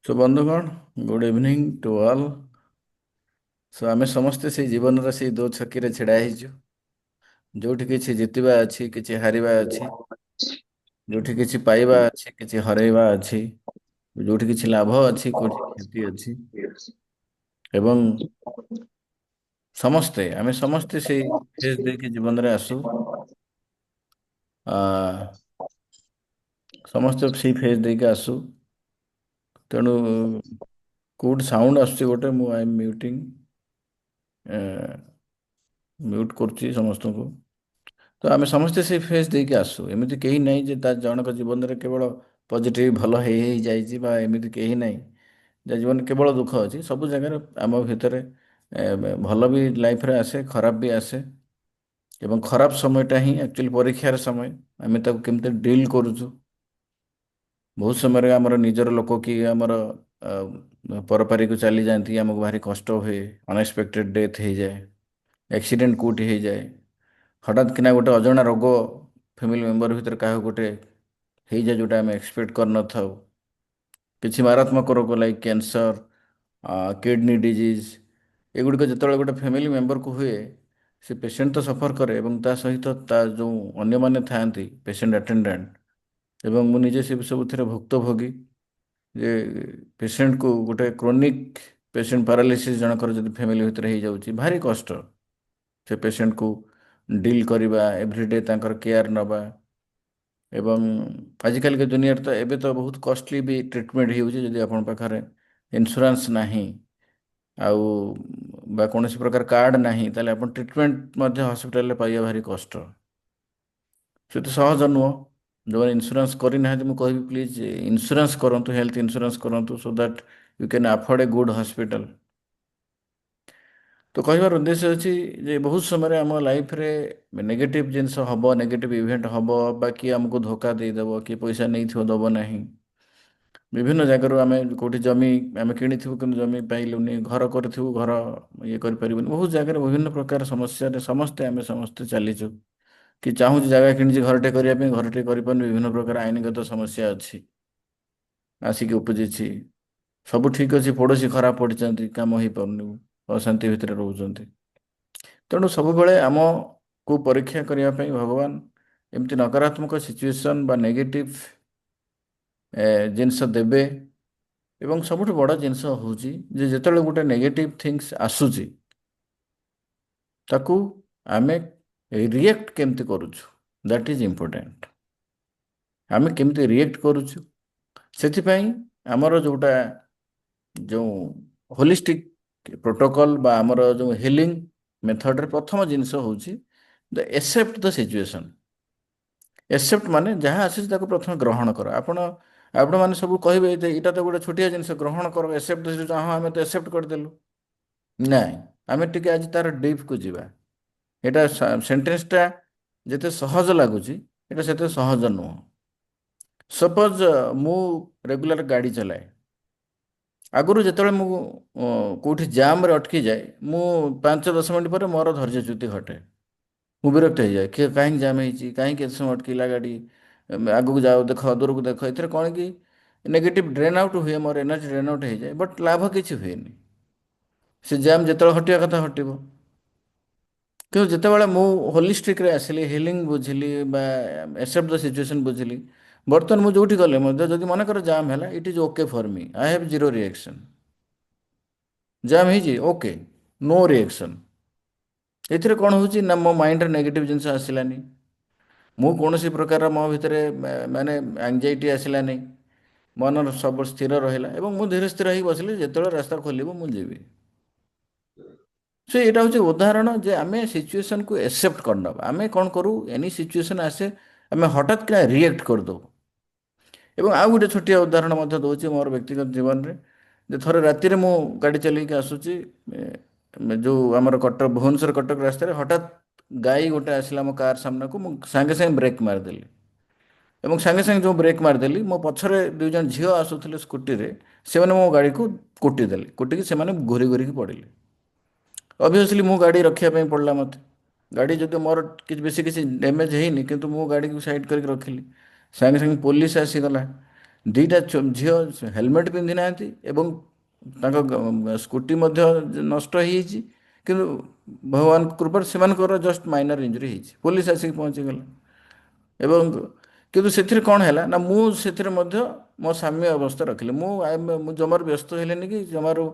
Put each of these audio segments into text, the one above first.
सो बंधुगण, good evening to all. So आमे समस्ते से जीवन से दो छकी रे छिड़ा ହେଇଛୁ। जोठी किछि जितिबा अछि, किछि हारिबा अछि। जोठी किछि पाइबा अछि, किछि हरेଇବା अछि। जोठी किछि लाभ अछि, कोठी क्षति अछि। ଏବଂ ସମସ୍ते आमे समस्ते से फेज देके जीवन रे आसु। आ ସମସ୍ତେ ସେଇ ଫେଜ୍ ଦେଇକି ଆସୁ। ତେଣୁ କୋଉଠି ସାଉଣ୍ଡ ଆସୁଛି ଗୋଟେ, ମୁଁ ଆଇ ଏମ୍ ମ୍ୟୁଟିଂ, ମ୍ୟୁଟ୍ କରୁଛି ସମସ୍ତଙ୍କୁ। ତ ଆମେ ସମସ୍ତେ ସେଇ ଫେଜ୍ ଦେଇକି ଆସୁ। ଏମିତି କେହି ନାହିଁ ଯେ ତା ଜଣଙ୍କ ଜୀବନରେ କେବଳ ପଜିଟିଭ ଭଲ ହେଇ ହେଇ ଯାଇଛି, ବା ଏମିତି କେହି ନାହିଁ ଯାହା ଜୀବନରେ କେବଳ ଦୁଃଖ ଅଛି। ସବୁ ଜାଗାରେ ଆମ ଭିତରେ ଭଲ ବି ଲାଇଫରେ ଆସେ, ଖରାପ ବି ଆସେ। ଏବଂ ଖରାପ ସମୟଟା ହିଁ ଆକ୍ଚୁଆଲି ପରୀକ୍ଷାର ସମୟ। ଆମେ ତାକୁ କେମିତି ଡିଲ୍ କରୁଛୁ। ବହୁତ ସମୟରେ ଆମର ନିଜର ଲୋକ କି ଆମର ପରପାରିକୁ ଚାଲିଯାଆନ୍ତି, ଆମକୁ ଭାରି କଷ୍ଟ ହୁଏ। ଅନଏକ୍ସପେକ୍ଟେଡ୍ ଡେଥ୍ ହେଇଯାଏ, ଆକ୍ସିଡେଣ୍ଟ କେଉଁଠି ହେଇଯାଏ, ହଠାତ୍ କିନା ଗୋଟେ ଅଜଣା ରୋଗ ଫ୍ୟାମିଲି ମେମ୍ବର ଭିତରେ କାହାକୁ ଗୋଟେ ହେଇଯାଏ ଯେଉଁଟା ଆମେ ଏକ୍ସପେକ୍ଟ କରିନଥାଉ। କିଛି ମାରାତ୍ମକ ରୋଗ ଲାଇକ୍ କ୍ୟାନ୍ସର, କିଡନୀ ଡିଜିଜ୍, ଏଗୁଡ଼ିକ ଯେତେବେଳେ ଗୋଟେ ଫ୍ୟାମିଲି ମେମ୍ବରକୁ ହୁଏ, ସେ ପେସେଣ୍ଟ ତ ସଫର କରେ ଏବଂ ତା ସହିତ ତା ଯେଉଁ ଅନ୍ୟମାନେ ଥାଆନ୍ତି ପେସେଣ୍ଟ ଆଟେଣ୍ଡାଣ୍ଟ, ଏବଂ ମୁଁ ନିଜେ ସେ ସବୁଥିରେ ଭୁକ୍ତଭୋଗୀ। ଯେ ପେସେଣ୍ଟକୁ ଗୋଟେ କ୍ରୋନିକ୍ ପେସେଣ୍ଟ ପାରାଲିସିସ୍ ଜଣଙ୍କର ଯଦି ଫ୍ୟାମିଲି ଭିତରେ ହେଇଯାଉଛି, ଭାରି କଷ୍ଟ ସେ ପେସେଣ୍ଟକୁ ଡିଲ୍ କରିବା, ଏଭ୍ରିଡେ ତାଙ୍କର କେୟାର ନେବା। ଏବଂ ଆଜିକାଲିକା ଦୁନିଆରେ ତ ଏବେ ତ ବହୁତ କଷ୍ଟଲି ବି ଟ୍ରିଟମେଣ୍ଟ ହେଉଛି। ଯଦି ଆପଣଙ୍କ ପାଖରେ ଇନ୍ସୁରାନ୍ସ ନାହିଁ ଆଉ ବା କୌଣସି ପ୍ରକାର କାର୍ଡ଼ ନାହିଁ, ତାହେଲେ ଆପଣ ଟ୍ରିଟମେଣ୍ଟ ମଧ୍ୟ ହସ୍ପିଟାଲରେ ପାଇବା ଭାରି କଷ୍ଟ। ସେ ତ ସହଜ ନୁହଁ। ଯେଉଁମାନେ ଇନ୍ସୁରାନ୍ସ କରିନାହାନ୍ତି, ମୁଁ କହିବି ପ୍ଲିଜ୍ ଇନ୍ସୁରାନ୍ସ କରନ୍ତୁ, ହେଲ୍ଥ ଇନ୍ସୁରାନ୍ସ କରନ୍ତୁ, so that you can afford a good hospital. ତ କହିବାର ଉଦ୍ଦେଶ୍ୟ ଅଛି ଯେ ବହୁତ ସମୟରେ ଆମ ଲାଇଫରେ ନେଗେଟିଭ ଜିନିଷ ହେବ, ନେଗେଟିଭ ଇଭେଣ୍ଟ ହେବ, ବା କିଏ ଆମକୁ ଧୋକା ଦେଇଦେବ, କିଏ ପଇସା ନେଇଥିବ ଦେବ ନାହିଁ। ବିଭିନ୍ନ ଜାଗାରୁ ଆମେ କେଉଁଠି ଜମି ଆମେ କିଣିଥିବୁ କିନ୍ତୁ ଜମି ପାଇଲୁନି, ଘର କରିଥିବୁ ଘର ଇଏ କରିପାରିବୁନି। ବହୁତ ଜାଗାରେ ବିଭିନ୍ନ ପ୍ରକାର ସମସ୍ୟାରେ ଆମେ ସମସ୍ତେ ଚାଲିଛୁ। କି ଚାହୁଁଛି ଜାଗା କିଣିଛି ଘରଟେ କରିବା ପାଇଁ, ଘରଟେ କରିପାରୁନି, ବିଭିନ୍ନ ପ୍ରକାର ଆଇନଗତ ସମସ୍ୟା ଅଛି ଆସିକି ଉପୁଜିଛି। ସବୁ ଠିକ୍ ଅଛି, ପଡ଼ୋଶୀ ଖରାପ ପଡ଼ିଛନ୍ତି, କାମ ହେଇପାରୁନି, ଅଶାନ୍ତି ଭିତରେ ରହୁଛନ୍ତି। ତେଣୁ ସବୁବେଳେ ଆମକୁ ପରୀକ୍ଷା କରିବା ପାଇଁ ଭଗବାନ ଏମିତି ନକାରାତ୍ମକ ସିଚୁଏସନ୍ ବା ନେଗେଟିଭ ଜିନିଷ ଦେବେ। ଏବଂ ସବୁଠୁ ବଡ଼ ଜିନିଷ ହେଉଛି ଯେ ଯେତେବେଳେ ଗୋଟେ ନେଗେଟିଭ ଥିଙ୍ଗସ୍ ଆସୁଛି, ତାକୁ ଆମେ ରିଏକ୍ଟ କେମିତି କରୁଛୁ, ଦ୍ୟାଟ୍ ଇଜ୍ ଇମ୍ପୋର୍ଟାଣ୍ଟ। ଆମେ କେମିତି ରିଏକ୍ଟ କରୁଛୁ, ସେଥିପାଇଁ ଆମର ଯେଉଁ ହୋଲିଷ୍ଟିକ୍ ପ୍ରୋଟୋକଲ୍ ବା ଆମର ଯେଉଁ ହିଲିଂ ମେଥଡ଼ରେ ପ୍ରଥମ ଜିନିଷ ହେଉଛି ଦ ଏସେପ୍ଟ ଦ ସିଚୁଏସନ୍। ଏସେପ୍ଟ ମାନେ ଯାହା ଆସିଛି ତାକୁ ପ୍ରଥମେ ଗ୍ରହଣ କର। ଆପଣମାନେ ସବୁ କହିବେ ଯେ ଏଇଟା ତ ଗୋଟେ ଛୋଟିଆ ଜିନିଷ, ଗ୍ରହଣ କର, ଏସେପ୍ଟ ଦ ସିଚୁଏସନ୍। ହଁ, ଆମେ ତ ଏସେପ୍ଟ କରିଦେଲୁ। ନାଇଁ, ଆମେ ଟିକେ ଆଜି ତାର ଡିପ୍କୁ ଯିବା। ଏଇଟା ସେଣ୍ଟେନ୍ସଟା ଯେତେ ସହଜ ଲାଗୁଛି, ଏଇଟା ସେତେ ସହଜ ନୁହଁ। ସପୋଜ ମୁଁ ରେଗୁଲାର ଗାଡ଼ି ଚଲାଏ। ଆଗରୁ ଯେତେବେଳେ ମୁଁ କେଉଁଠି ଜାମ୍ରେ ଅଟକିଯାଏ, ମୁଁ 5-10 ମିନିଟ୍ ପରେ ମୋର ଧୈର୍ଯ୍ୟଚ୍ୟୁତି ଘଟେ। ମୁଁ ବିରକ୍ତ ହେଇଯାଏ, କାହିଁକି ଜାମ୍ ହେଇଛି, କାହିଁକି ଏତେ ସମୟ ଅଟକିଲା ଗାଡ଼ି, ଆଗକୁ ଯାଅ, ଦେଖ, ଦୂରକୁ ଦେଖ। ଏଥିରେ କ'ଣ କି ନେଗେଟିଭ ଡ୍ରେନ୍ ଆଉଟ୍ ହୁଏ, ମୋର ଏନର୍ଜି ଡ୍ରେନ୍ ଆଉଟ୍ ହେଇଯାଏ, ବଟ୍ ଲାଭ କିଛି ହୁଏନି। ସେ ଜାମ୍ ଯେତେବେଳେ ହଟିବା କଥା ହଟିବ। କିନ୍ତୁ ଯେତେବେଳେ ମୁଁ ହୋଲିଷ୍ଟିକ୍ରେ ଆସିଲି, ହିଲିଂ ବୁଝିଲି ବା ଏସେପ୍ଟ ଦ ସିଚୁଏସନ୍ ବୁଝିଲି, ବର୍ତ୍ତମାନ ମୁଁ ଯେଉଁଠି ଗଲେ ମଧ୍ୟ ଯଦି ମନେକର ଜାମ୍ ହେଲା, ଇଟ୍ ଇଜ୍ ଓକେ ଫର୍ ମି, I have zero reaction. Jam ହେଇଛି, ଓକେ, ନୋ ରିଏକ୍ସନ୍। ଏଥିରେ କ'ଣ ହେଉଛି ନା ମୋ ମାଇଣ୍ଡରେ ନେଗେଟିଭ୍ ଜିନିଷ ଆସିଲାନି। ମୁଁ କୌଣସି ପ୍ରକାର ମୋ ଭିତରେ ମାନେ ଆଙ୍ଗଜାଇଟି ଆସିଲାନି। ମନ ସବୁ ସ୍ଥିର ରହିଲା ଏବଂ ମୁଁ ଧୀରେ ସ୍ଥିର ହେଇକି ବସିଲି, ଯେତେବେଳେ ରାସ୍ତା ଖୋଲିବ ମୁଁ ଯିବି। ସେ ଏଇଟା ହେଉଛି ଉଦାହରଣ ଯେ ଆମେ ସିଚୁଏସନ୍କୁ ଏକ୍ସେପ୍ଟ କରିନେବା। ଆମେ କ'ଣ କରୁ, ଏନି ସିଚୁଏସନ୍ ଆସେ, ଆମେ ହଠାତ୍ କିନା ରିଏକ୍ଟ କରିଦେଉ। ଏବଂ ଆଉ ଗୋଟେ ଛୋଟିଆ ଉଦାହରଣ ମଧ୍ୟ ଦେଉଛି ମୋର ବ୍ୟକ୍ତିଗତ ଜୀବନରେ। ଯେ ଥରେ ରାତିରେ ମୁଁ ଗାଡ଼ି ଚଲେଇକି ଆସୁଛି, ଯେଉଁ ଆମର ଭୁବନେଶ୍ୱର କଟକ ରାସ୍ତାରେ, ହଠାତ୍ ଗାଈ ଗୋଟେ ଆସିଲା ମୋ କାର୍ ସାମ୍ନାକୁ। ମୁଁ ସାଙ୍ଗେ ସାଙ୍ଗେ ବ୍ରେକ୍ ମାରିଦେଲି ଏବଂ ସାଙ୍ଗେ ସାଙ୍ଗେ ଯେଉଁ ବ୍ରେକ୍ ମାରିଦେଲି, ମୋ ପଛରେ 2 ଜଣ ଝିଅ ଆସୁଥିଲେ ସ୍କୁଟିରେ, ସେମାନେ ମୋ ଗାଡ଼ିକୁ କୁଟିଦେଲେ। କୁଟିକି ସେମାନେ ଘୁରି ଘୁରିକି ପଡ଼ିଲେ। ଅବଭିୟସ୍ଲି ମୁଁ ଗାଡ଼ି ରଖିବା ପାଇଁ ପଡ଼ିଲା ମୋତେ। ଗାଡ଼ି ଯଦି ମୋର ବେଶୀ କିଛି ଡ୍ୟାମେଜ୍ ହେଇନି, କିନ୍ତୁ ମୁଁ ଗାଡ଼ିକୁ ସାଇଡ଼୍ କରିକି ରଖିଲି। ସାଙ୍ଗେ ସାଙ୍ଗେ ପୋଲିସ ଆସିଗଲା। ଦୁଇଟା ଝିଅ ହେଲମେଟ୍ ପିନ୍ଧି ନାହାନ୍ତି ଏବଂ ତାଙ୍କ ସ୍କୁଟି ମଧ୍ୟ ନଷ୍ଟ ହେଇଯାଇଛି, କିନ୍ତୁ ଭଗବାନଙ୍କ କୃପାରୁ ସେମାନଙ୍କର ଜଷ୍ଟ ମାଇନର ଇଞ୍ଜୁରୀ ହେଇଛି, ପୋଲିସ ଆସିକି ପହଞ୍ଚିଗଲା। ଏବଂ କିନ୍ତୁ ସେଥିରେ କ'ଣ ହେଲା ନା ମୁଁ ସେଥିରେ ମଧ୍ୟ ମୋ ସାମ୍ୟ ଅବସ୍ଥା ରଖିଲି। ମୁଁ ଜମାରୁ ବ୍ୟସ୍ତ ହେଲିନି କି ଜମାରୁ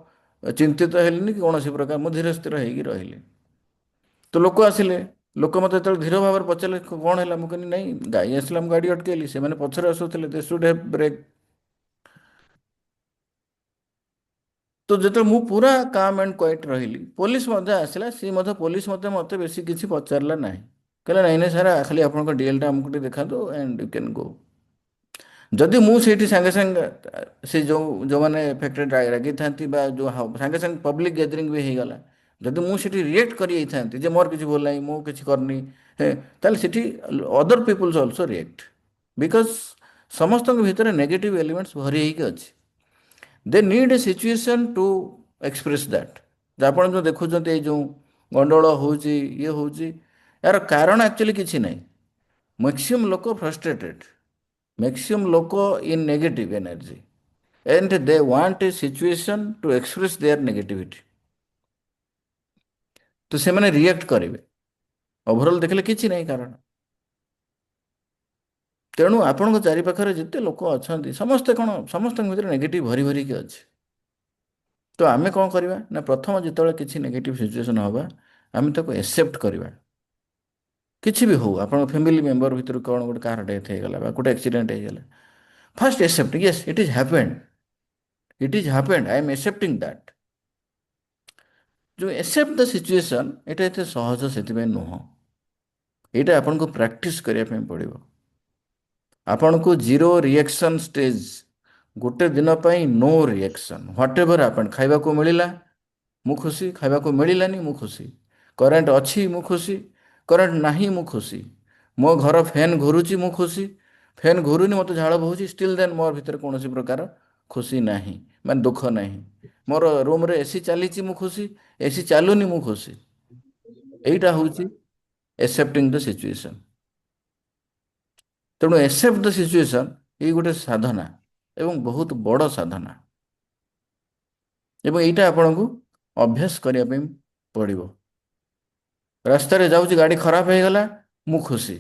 ଚିନ୍ତିତ ହେଲିନି କି କୌଣସି ପ୍ରକାର, ମୁଁ ଧୀର ସ୍ଥିର ହେଇକି ରହିଲି। ତ ଲୋକ ଆସିଲେ, ଲୋକ ମୋତେ ଯେତେବେଳେ ଧୀର ଭାବରେ ପଚାରିଲେ କ'ଣ ହେଲା, ମୁଁ କହିଲି ନାଇଁ, ଗାଈ ଆସିଲା ମୁଁ ଗାଡ଼ି ଅଟକେଇଲି, ସେମାନେ ପଛରେ ଆସୁଥିଲେ, ଦେ ସୁଡ୍ ହେଭ୍ ବ୍ରେକ୍। ତ ଯେତେବେଳେ ମୁଁ ପୁରା କାମ୍ ଆଣ୍ଡ କ୍ୱାଇଟ୍ ରହିଲି, ପୋଲିସ ମଧ୍ୟ ଆସିଲା, ସିଏ ମଧ୍ୟ ପୋଲିସ ମଧ୍ୟ ମୋତେ ବେଶୀ କିଛି ପଚାରିଲା ନାହିଁ। କହିଲା ନାଇଁ ନାଇଁ ସାର୍, ଖାଲି ଆପଣଙ୍କ ଡିଏଲ୍ଟା ଆମକୁ ଟିକେ ଦେଖାନ୍ତୁ ଆଣ୍ଡ ୟୁ କ୍ୟାନ୍ ଗୋ। ଯଦି ମୁଁ ସେଇଠି ସାଙ୍ଗେ ସାଙ୍ଗେ ସେ ଯେଉଁମାନେ ଏଫେକ୍ଟେଡ୍ ରାଗିଥାନ୍ତି ବା ଯେଉଁ ସାଙ୍ଗେ ସାଙ୍ଗେ ପବ୍ଲିକ୍ ଗ୍ୟାଦରିଂ ବି ହେଇଗଲା, ଯଦି ମୁଁ ସେଠି ରିଏକ୍ଟ କରି ଯାଇଥାନ୍ତି ଯେ ମୋର କିଛି ଭୁଲ ନାହିଁ, ମୁଁ କିଛି କରିନି, ତାହେଲେ ସେଠି other peoples also react, because ସମସ୍ତଙ୍କ ଭିତରେ ନେଗେଟିଭ୍ ଏଲିମେଣ୍ଟସ୍ ଭରି ହେଇକି ଅଛି। They need a situation to express that. ଆପଣ ଯେଉଁ ଦେଖୁଛନ୍ତି ଏଇ ଯେଉଁ ଗଣ୍ଡଗୋଳ ହେଉଛି, ଇଏ ହେଉଛି, ଏହାର କାରଣ ଆକ୍ଚୁଆଲି କିଛି ନାହିଁ। ମ୍ୟାକ୍ସିମମ୍ ଲୋକ ଫ୍ରଷ୍ଟ୍ରେଟେଡ୍, ମ୍ୟାକ୍ସିମମ୍ ଲୋକ in negative energy, and they want a situation to express their negativity, ତ ସେମାନେ ରିଆକ୍ଟ କରିବେ। ଓଭରଅଲ୍ ଦେଖିଲେ କିଛି ନାହିଁ କାରଣ। ତେଣୁ ଆପଣଙ୍କ ଚାରିପାଖରେ ଯେତେ ଲୋକ ଅଛନ୍ତି ସମସ୍ତେ କ'ଣ, ସମସ୍ତଙ୍କ ଭିତରେ ନେଗେଟିଭ୍ ଭରି ଭରିକି ଅଛି। ତ ଆମେ କ'ଣ କରିବା ନା ପ୍ରଥମ ଯେତେବେଳେ କିଛି ନେଗେଟିଭ୍ ସିଚୁଏସନ୍ ହେବା, ଆମେ ତାକୁ ଏକ୍ସେପ୍ଟ କରିବା। କିଛି ବି ହଉ, ଆପଣଙ୍କ ଫ୍ୟାମିଲି ମେମ୍ବର ଭିତରୁ କ'ଣ ଗୋଟେ କାହାର ଡେଥ୍ ହେଇଗଲା ବା ଗୋଟେ ଆକ୍ସିଡେଣ୍ଟ ହେଇଗଲା, first accept, yes it is happened, it is happened, I am accepting that. ଯେଉଁ ଏକ୍ସେପ୍ଟ ଦ ସିଚୁଏସନ୍, ଏଇଟା ଏତେ ସହଜ ସେଥିପାଇଁ ନୁହଁ। ଏଇଟା ଆପଣଙ୍କୁ ପ୍ରାକ୍ଟିସ୍ କରିବା ପାଇଁ ପଡ଼ିବ। ଆପଣଙ୍କୁ ଜିରୋ ରିଆକ୍ସନ୍ ଷ୍ଟେଜ୍, ଗୋଟେ ଦିନ ପାଇଁ ନୋ ରିଆକ୍ସନ୍, ହ୍ୱାଟ୍ ଏଭର୍ ଆପଣ, ଖାଇବାକୁ ମିଳିଲା ମୁଁ ଖୁସି, ଖାଇବାକୁ ମିଳିଲାନି ମୁଁ ଖୁସି, କରେଣ୍ଟ ଅଛି ମୁଁ ଖୁସି, କରେଣ୍ଟ ନାହିଁ ମୁଁ ଖୁସି, ମୋ ଘର ଫ୍ୟାନ୍ ଘୁରୁଛି ମୁଁ ଖୁସି, ଫ୍ୟାନ୍ ଘୁରୁନି ମୋତେ ଝାଳ ବୋହୁଛି, ଷ୍ଟିଲ୍ ଦେନ୍ ମୋ ଭିତରେ କୌଣସି ପ୍ରକାର ଖୁସି ନାହିଁ, ମାନେ ଦୁଃଖ ନାହିଁ। ମୋର ରୁମ୍ରେ ଏସି ଚାଲିଛି ମୁଁ ଖୁସି, ଏସି ଚାଲୁନି ମୁଁ ଖୁସି। এইটা ହେଉଛି accepting the situation। ତେଣୁ accept the situation ଏଇ ଗୋଟେ ସାଧନା ଏବଂ ବହୁତ ବଡ଼ ସାଧନା, ଏବଂ ଏଇଟା ଆପଣଙ୍କୁ ଅଭ୍ୟାସ କରିବା ପାଇଁ ପଡ଼ିବ। ରାସ୍ତାରେ ଯାଉଛି, ଗାଡ଼ି ଖରାପ ହେଇଗଲା, ମୁଁ ଖୁସି,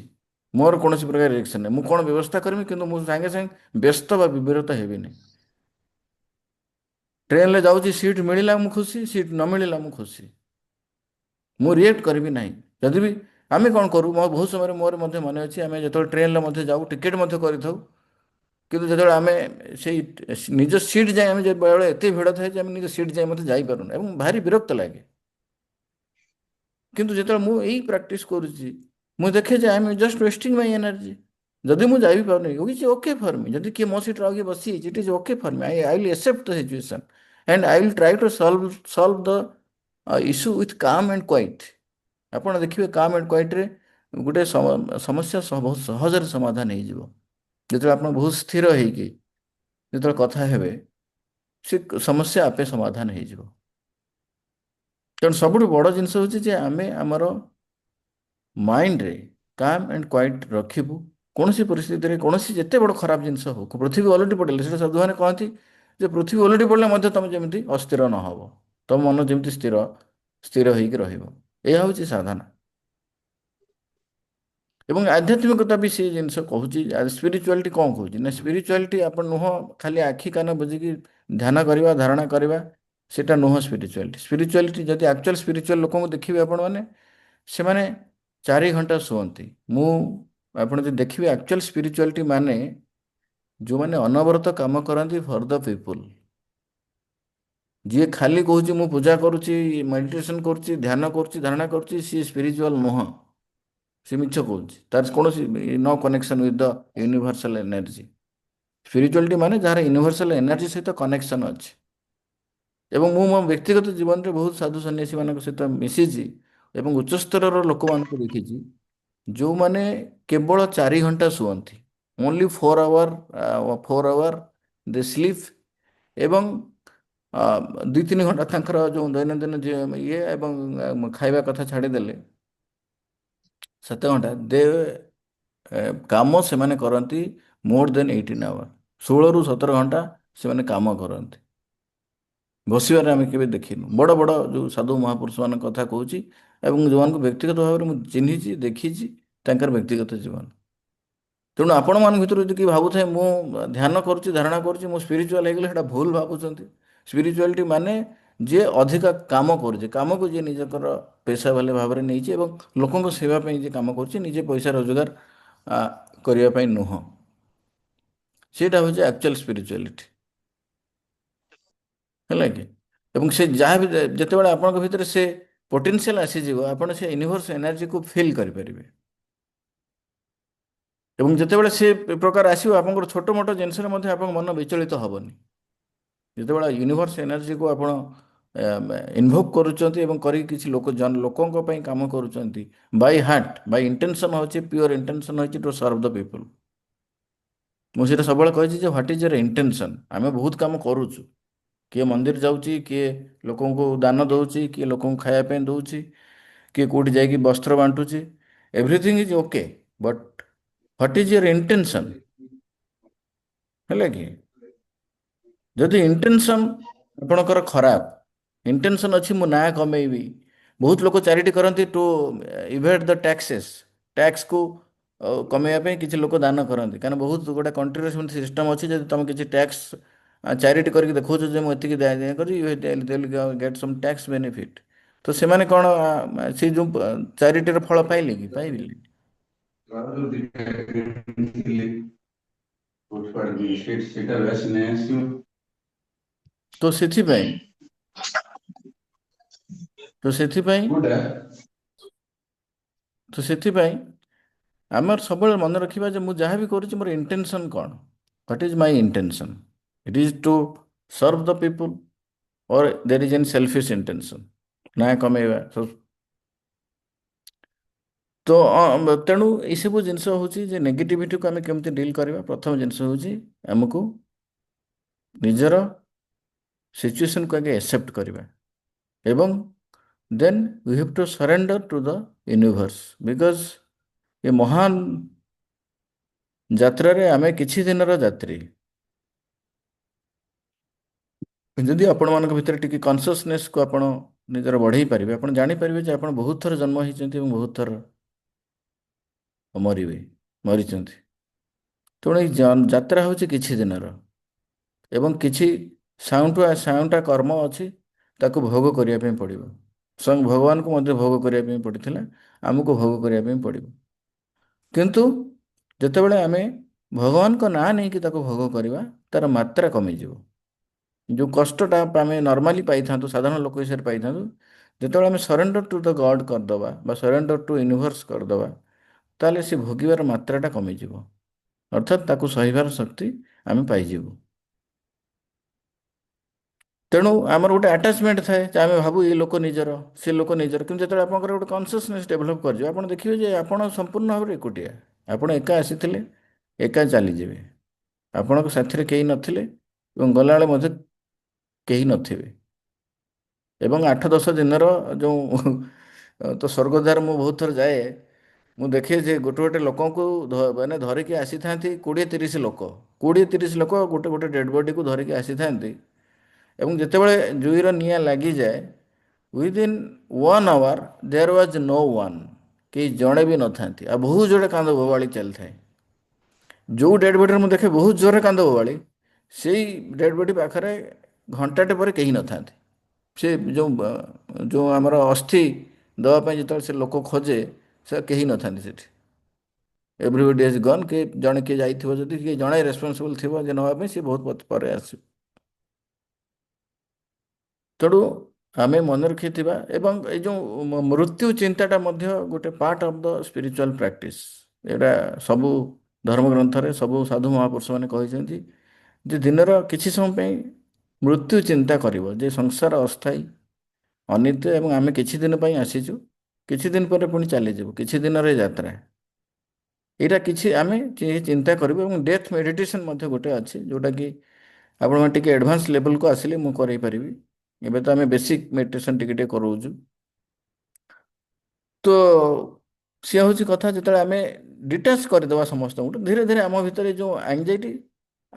ମୋର କୌଣସି ପ୍ରକାର ରିଆକ୍ସନ୍ ନାହିଁ, ମୁଁ କ'ଣ ବ୍ୟବସ୍ଥା କରିବି, କିନ୍ତୁ ମୁଁ ସାଙ୍ଗେ ସାଙ୍ଗେ ବ୍ୟସ୍ତ ବା ବିବ୍ରତ ହେବିନି। ଟ୍ରେନରେ ଯାଉଛି, ସିଟ୍ ମିଳିଲା ମୁଁ ଖୁସି, ସିଟ୍ ନ ମିଳିଲା ମୁଁ ଖୁସି, ମୁଁ ରିଏକ୍ଟ କରିବି ନାହିଁ। ଯଦି ବି ଆମେ କ'ଣ କରୁ, ମୋ ବହୁତ ସମୟରେ ମୋର ମଧ୍ୟ ମନେ ଅଛି, ଆମେ ଯେତେବେଳେ ଟ୍ରେନରେ ମଧ୍ୟ ଯାଉ, ଟିକେଟ୍ ମଧ୍ୟ କରିଥାଉ, କିନ୍ତୁ ଯେତେବେଳେ ଆମେ ସେଇ ନିଜ ସିଟ୍ ଯାଏଁ, ଆମେ ବେଳେବେଳେ ଏତେ ଭିଡ଼ ଥାଏ ଯେ ଆମେ ନିଜ ସିଟ୍ ଯାଏଁ ମଧ୍ୟ ଯାଇପାରୁନା ଏବଂ ଭାରି ବିରକ୍ତ ଲାଗେ। କିନ୍ତୁ ଯେତେବେଳେ ମୁଁ ଏଇ ପ୍ରାକ୍ଟିସ୍ କରୁଛି, ମୁଁ ଦେଖେ ଯେ I M just wasting my energy. ଯଦି ମୁଁ ଯାଇ ପାରୁନି, ଇଟ୍ ଇଜ୍ ଓକେ ଫର୍ ମି, ଯଦି କିଏ ମୋ ସିଟ୍ରେ ଆଉ କିଏ ବସିଯାଇଛି, ଇଟ୍ ଇଜ୍ ଓକେ ଫର୍ ମି, I will accept the situation and I will try to solve the issue with କାମ୍ ଆଣ୍ଡ କ୍ୱାଇଟ୍। ଆପଣ ଦେଖିବେ କାମ୍ ଆଣ୍ଡ କ୍ୱାଇଟ୍ରେ ଗୋଟେ ସମସ୍ୟା ବହୁତ ସହଜରେ ସମାଧାନ ହେଇଯିବ। ଯେତେବେଳେ ଆପଣ ବହୁତ ସ୍ଥିର ହେଇକି ଯେତେବେଳେ କଥା ହେବେ, ସେ ସମସ୍ୟା ଆପେ ସମାଧାନ ହେଇଯିବ। ତେଣୁ ସବୁଠୁ ବଡ଼ ଜିନିଷ ହେଉଛି ଯେ ଆମେ ଆମର ମାଇଣ୍ଡରେ କାମ୍ ଆଣ୍ଡ କ୍ୱାଇଟ୍ ରଖିବୁ। କୌଣସି ପରିସ୍ଥିତିରେ କୌଣସି ଯେତେ ବଡ଼ ଖରାପ ଜିନିଷ ହଉ, ପୃଥିବୀ ଓଲଟି ପଡ଼ିଲେ, ସେଟା ସାଧୁମାନେ କହନ୍ତି ଯେ ପୃଥିବୀ ଓଲଟି ପଡ଼ିଲେ ମଧ୍ୟ ତୁମେ ଯେମିତି ଅସ୍ଥିର ନ ହେବ, ତୁମ ମନ ଯେମିତି ସ୍ଥିର ସ୍ଥିର ହେଇକି ରହିବ। ଏହା ହେଉଛି ସାଧନା। ଏବଂ ଆଧ୍ୟାତ୍ମିକତା ବି ସେ ଜିନିଷ କହୁଛି। ସ୍ପିରିଚୁଆଲିଟି କ'ଣ କହୁଛି ନା, ସ୍ପିରିଚୁଆଲିଟି ଆପଣ ନୁହଁ ଖାଲି ଆଖି କାନ ବୁଜିକି ଧ୍ୟାନ କରିବା, ଧାରଣା କରିବା, ସେଇଟା ନୁହଁ ସ୍ପିରିଚୁଆଲିଟି। ସ୍ପିରିଚୁଆଲିଟି ଯଦି ଆକ୍ଚୁଆଲ ସ୍ପିରିଚୁଆଲ ଲୋକଙ୍କୁ ଦେଖିବେ ଆପଣମାନେ, ସେମାନେ 4 ଘଣ୍ଟା ଶୁଅନ୍ତି। ଆପଣ ଯଦି ଦେଖିବେ ଆକ୍ଚୁଆଲ ସ୍ପିରିଚୁଆଲିଟି ମାନେ ଯେଉଁମାନେ ଅନବରତ କାମ କରନ୍ତି ଫର୍ ଦ ପିପୁଲ। ଯିଏ ଖାଲି କହୁଛି ମୁଁ ପୂଜା କରୁଛି, ମେଡିଟେସନ୍ କରୁଛି, ଧ୍ୟାନ କରୁଛି, ଧାରଣା କରୁଛି, ସିଏ ସ୍ପିରିଚୁଆଲ ନୁହଁ, ସେ ମିଛ କହୁଛି, ତାର କୌଣସି ନ connection with the universal energy. Spirituality ମାନେ ଯାହାର ୟୁନିଭର୍ସାଲ ଏନର୍ଜି ସହିତ କନେକ୍ସନ୍ ଅଛି। ଏବଂ ମୁଁ ମୋ ବ୍ୟକ୍ତିଗତ ଜୀବନରେ ବହୁତ ସାଧୁ ସନ୍ନ୍ୟାସୀମାନଙ୍କ ସହିତ ମିଶିଛି ଏବଂ ଉଚ୍ଚସ୍ତରର ଲୋକମାନଙ୍କୁ ଦେଖିଛି, ଯେଉଁମାନେ କେବଳ 4 ଘଣ୍ଟା ଶୁଅନ୍ତି, ଓନ୍ଲି 4 ଆୱାର ଦେ ସ୍ଲିପ୍, ଏବଂ 2-3 ଘଣ୍ଟା ତାଙ୍କର ଯେଉଁ ଦୈନନ୍ଦିନ ଇଏ ଏବଂ ଖାଇବା କଥା ଛାଡ଼ିଦେଲେ 7 ଘଣ୍ଟା କାମ ସେମାନେ କରନ୍ତି ମୋର୍ ଦେନ୍ 18 ଆୱାର। 16ରୁ 17 ଘଣ୍ଟା ସେମାନେ କାମ କରନ୍ତି। ବସିବାରେ ଆମେ କେବେ ଦେଖିନୁ। ବଡ଼ ବଡ଼ ଯେଉଁ ସାଧୁ ମହାପୁରୁଷମାନଙ୍କ କଥା କହୁଛି ଏବଂ ଯେଉଁମାନଙ୍କୁ ବ୍ୟକ୍ତିଗତ ଭାବରେ ମୁଁ ଚିହ୍ନିଛି ଦେଖିଛି ତାଙ୍କର ବ୍ୟକ୍ତିଗତ ଜୀବନ। ତେଣୁ ଆପଣମାନଙ୍କ ଭିତରୁ ଯଦି କିଏ ଭାବୁଥାଏ ମୁଁ ଧ୍ୟାନ କରୁଛି ଧାରଣା କରୁଛି ମୁଁ ସ୍ପିରିଚୁଆଲ ହେଇଗଲେ, ସେଇଟା ଭୁଲ ଭାବୁଛନ୍ତି। ସ୍ପିରିଚୁଆଲିଟି ମାନେ ଯିଏ ଅଧିକା କାମ କରୁଛି, କାମକୁ ଯିଏ ନିଜର ପେଶା ଭାବରେ ନେଇଛି ଏବଂ ଲୋକଙ୍କ ସେବା ପାଇଁ ଯିଏ କାମ କରୁଛି, ନିଜେ ପଇସା ରୋଜଗାର କରିବା ପାଇଁ ନୁହଁ। ସେଇଟା ହେଉଛି ଆକ୍ଚୁଆଲ ସ୍ପିରିଚୁଆଲିଟି, ହେଲା କି? ଏବଂ ସେ ଯାହା ବି ଯେତେବେଳେ ଆପଣଙ୍କ ଭିତରେ ସେ ପୋଟେନ୍ସିଆଲ ଆସିଯିବ, ଆପଣ ସେ ୟୁନିଭର୍ସ ଏନର୍ଜିକୁ ଫିଲ୍ କରିପାରିବେ। ଏବଂ ଯେତେବେଳେ ସେ ପ୍ରକାର ଆସିବ, ଆପଣଙ୍କର ଛୋଟ ମୋଟ ଜିନିଷରେ ମଧ୍ୟ ଆପଣଙ୍କ ମନ ବିଚଳିତ ହେବନି। ଯେତେବେଳେ ୟୁନିଭର୍ସ ଏନର୍ଜିକୁ ଆପଣ ଇନଭୋକ୍ କରୁଛନ୍ତି ଏବଂ କରିକି କିଛି ଲୋକଙ୍କ ପାଇଁ କାମ କରୁଛନ୍ତି, ବାଇ ହାର୍ଟ, ବାଇ ଇଣ୍ଟେନସନ୍ ହେଉଛି ପିଓର ଇଣ୍ଟେନସନ୍ ହେଉଛି ଟୁ ସର୍ଭ ଦ ପିପୁଲ୍। ମୁଁ ସେଇଟା ସବୁବେଳେ କହିଛି ଯେ ହ୍ୱାଟ୍ ଇଜ୍ ୟର ଇଣ୍ଟେନସନ୍। ଆମେ ବହୁତ କାମ କରୁଛୁ, କିଏ ମନ୍ଦିର ଯାଉଛି, କିଏ ଲୋକଙ୍କୁ ଦାନ ଦେଉଛି, କିଏ ଲୋକଙ୍କୁ ଖାଇବା ପାଇଁ ଦେଉଛି, କିଏ କେଉଁଠି ଯାଇକି ବସ୍ତ୍ର ବାଣ୍ଟୁଛି। Everything is okay, but what is your intention, ହେଲା କି? ଯଦି ଇଣ୍ଟେନସନ୍ ଆପଣଙ୍କର ଖରାପ, ଇଣ୍ଟେନସନ୍ ଅଛି ମୁଁ ନାଁ କମେଇବି, ବହୁତ ଲୋକ ଚାରିଟି କରନ୍ତି ଟୁ ଇଭେଟ୍ ଦ ଟ୍ୟାକ୍ସେସ୍, ଟ୍ୟାକ୍ସକୁ କମେଇବା ପାଇଁ କିଛି ଲୋକ ଦାନ କରନ୍ତି। କାରଣ ବହୁତ ଗୋଟେ କଣ୍ଟ୍ରିରେ ସେମିତି ସିଷ୍ଟମ୍ ଅଛି, ଯଦି ତୁମେ କିଛି ଟ୍ୟାକ୍ସ ଚାରିଟି କରିକି ଦେଖାଉଛ ଯେ ମୁଁ ଏତିକି କରିଛି, ଗେଟ୍ ସମ୍ ଟ୍ୟାକ୍ସ ବେନିଫିଟ୍। ତ ସେମାନେ କ'ଣ ସେଇ ଯେଉଁ ଚାରିଟିର ଫଳ ପାଇଲେ କି? ପାଇଲେ। ତ ସେଥିପାଇଁ ତ ସେଥିପାଇଁ ତ ସେଥିପାଇଁ ଆମର ସବୁବେଳେ ମନେ ରଖିବା ଯେ ମୁଁ ଯାହା ବି କରୁଛି ମୋର ଇଣ୍ଟେନସନ୍ କ'ଣ? What is my intention? It is to serve the people or there is an selfish intention, ନା କମେଇବା। ତ ତେଣୁ ଏଇସବୁ ଜିନିଷ ହେଉଛି ଯେ ନେଗେଟିଭିଟିକୁ ଆମେ କେମିତି ଡିଲ୍ କରିବା। ପ୍ରଥମ ଜିନିଷ ହେଉଛି ଆମକୁ ନିଜର ସିଚୁଏସନକୁ ଆଗେ ଆକ୍ସେପ୍ଟ କରିବା ଏବଂ then we have to surrender to the universe, because ଏ ମହାନ ଯାତ୍ରାରେ ଆମେ କିଛି ଦିନର ଯାତ୍ରୀ। ଯଦି ଆପଣମାନଙ୍କ ଭିତରେ ଟିକେ କନସିୟସନେସକୁ ଆପଣ ନିଜର ବଢ଼େଇ ପାରିବେ, ଆପଣ ଜାଣିପାରିବେ ଯେ ଆପଣ ବହୁତ ଥର ଜନ୍ମ ହେଇଛନ୍ତି ଏବଂ ବହୁତ ଥର ମରିବେ, ମରିଛନ୍ତି। ତେଣୁ ଏଇ ଯାତ୍ରା ହେଉଛି କିଛି ଦିନର ଏବଂ କିଛି ସାଉଁଟା କର୍ମ ଅଛି, ତାକୁ ଭୋଗ କରିବା ପାଇଁ ପଡ଼ିବ। ସ୍ୱୟଂ ଭଗବାନଙ୍କୁ ମଧ୍ୟ ଭୋଗ କରିବା ପାଇଁ ପଡ଼ିଥିଲା, ଆମକୁ ଭୋଗ କରିବା ପାଇଁ ପଡ଼ିବ। କିନ୍ତୁ ଯେତେବେଳେ ଆମେ ଭଗବାନଙ୍କ ନାଁ ନେଇକି ତାକୁ ଭୋଗ କରିବା, ତାର ମାତ୍ରା କମିଯିବ। ଯେଉଁ କଷ୍ଟଟା ଆମେ ନର୍ମାଲି ପାଇଥାନ୍ତୁ, ସାଧାରଣ ଲୋକ ହିସାବରେ ପାଇଥାନ୍ତୁ, ଯେତେବେଳେ ଆମେ ସରେଣ୍ଡର ଟୁ ଦ ଗଡ୍ କରିଦେବା ବା ସରେଣ୍ଡର ଟୁ ୟୁନିଭର୍ସ କରିଦେବା, ତାହେଲେ ସେ ଭୋଗିବାର ମାତ୍ରାଟା କମିଯିବ, ଅର୍ଥାତ୍ ତାକୁ ସହିବାର ଶକ୍ତି ଆମେ ପାଇଯିବୁ। ତେଣୁ ଆମର ଗୋଟେ ଆଟାଚମେଣ୍ଟ ଥାଏ ଯେ ଆମେ ଭାବୁ ଏ ଲୋକ ନିଜର, ସେ ଲୋକ ନିଜର। କିନ୍ତୁ ଯେତେବେଳେ ଆପଣଙ୍କର ଗୋଟେ କନସିୟସନେସ୍ ଡେଭଲପ୍ କରିଯିବ, ଆପଣ ଦେଖିବେ ଯେ ଆପଣ ସମ୍ପୂର୍ଣ୍ଣ ଭାବରେ ଏକୁଟିଆ। ଆପଣ ଏକା ଆସିଥିଲେ, ଏକା ଚାଲିଯିବେ। ଆପଣଙ୍କ ସାଥିରେ କେହି ନଥିଲେ ଏବଂ ଗଲାବେଳେ ମଧ୍ୟ କେହି ନଥିବେ। ଏବଂ 8-10 ଦିନର ଯେଉଁ ତ ସ୍ୱର୍ଗଦ୍ୱାର ମୁଁ ବହୁତ ଥର ଯାଏ, ମୁଁ ଦେଖେ ଯେ ଗୋଟେ ଗୋଟେ ଲୋକଙ୍କୁ ମାନେ ଧରିକି ଆସିଥାନ୍ତି 20-30 ଲୋକ, 20-30 ଲୋକ ଗୋଟେ ଗୋଟେ ଡେଡ୍ ବଡିକୁ ଧରିକି ଆସିଥାନ୍ତି। ଏବଂ ଯେତେବେଳେ ଜୁଇର ନିଆଁ ଲାଗିଯାଏ, within 1 hour there was no one, କେହି ଜଣେ ବି ନଥାନ୍ତି, ଆଉ ବହୁତ ଜୋରେ କାନ୍ଦ ବୋବାଳି ଚାଲିଥାଏ। ଯେଉଁ ଡେଡ୍ ବଡ଼ିରେ ମୁଁ ଦେଖେ ବହୁତ ଜୋରରେ କାନ୍ଦ ବୋବାଳି, ସେଇ ଡେଡ୍ ବଡ଼ି ପାଖରେ ଘଣ୍ଟାଟେ ପରେ କେହି ନଥାନ୍ତି। ସେ ଯେଉଁ ଯେଉଁ ଆମର ଅସ୍ଥି ଦେବା ପାଇଁ ଯେତେବେଳେ ସେ ଲୋକ ଖୋଜେ, ସେ କେହି ନଥାନ୍ତି ସେଠି। Everybody hedge gun. କିଏ ଜଣେ କିଏ ଯାଇଥିବ, ଯଦି କିଏ ଜଣେ ରେସ୍ପନ୍ସିବଲ୍ ଥିବ ଯେ ନେବା ପାଇଁ, ସେ ବହୁତ ପରେ ଆସିବ। ତେଣୁ ଆମେ ମନେ ରଖିଥିବା ଏବଂ ଏଇ ଯେଉଁ ମୃତ୍ୟୁ ଚିନ୍ତାଟା ମଧ୍ୟ ଗୋଟେ part of the spiritual practice. ଏଇଟା ସବୁ ଧର୍ମଗ୍ରନ୍ଥରେ ସବୁ ସାଧୁ ମହାପୁରୁଷମାନେ କହିଛନ୍ତି ଯେ ଦିନର କିଛି ସମୟ ପାଇଁ ମୃତ୍ୟୁ ଚିନ୍ତା କରିବ, ଯେ ସଂସାର ଅସ୍ଥାୟୀ, ଅନିତ୍ୟ ଏବଂ ଆମେ କିଛି ଦିନ ପାଇଁ ଆସିଛୁ, କିଛି ଦିନ ପରେ ପୁଣି ଚାଲିଯିବୁ, କିଛି ଦିନର ଏ ଯାତ୍ରା। ଏଇଟା କିଛି ଆମେ ଚିନ୍ତା କରିବୁ। ଏବଂ ଡେଥ୍ ମେଡିଟେସନ୍ ମଧ୍ୟ ଗୋଟେ ଅଛି, ଯେଉଁଟାକି ଆପଣମାନେ ଟିକେ ଆଡ଼ଭାନ୍ସ ଲେଭେଲକୁ ଆସିଲେ ମୁଁ କରେଇ ପାରିବି। ଏବେ ତ ଆମେ ବେସିକ୍ ମେଡିଟେସନ୍ ଟିକେ ଟିକେ କରଉଛୁ। ତ ସିଏ ହେଉଛି କଥା, ଯେତେବେଳେ ଆମେ ଡିଟାଚ୍ କରିଦେବା ସମସ୍ତଙ୍କୁ, ଧୀରେ ଧୀରେ ଆମ ଭିତରେ ଯେଉଁ ଆଙ୍ଗଜାଇଟି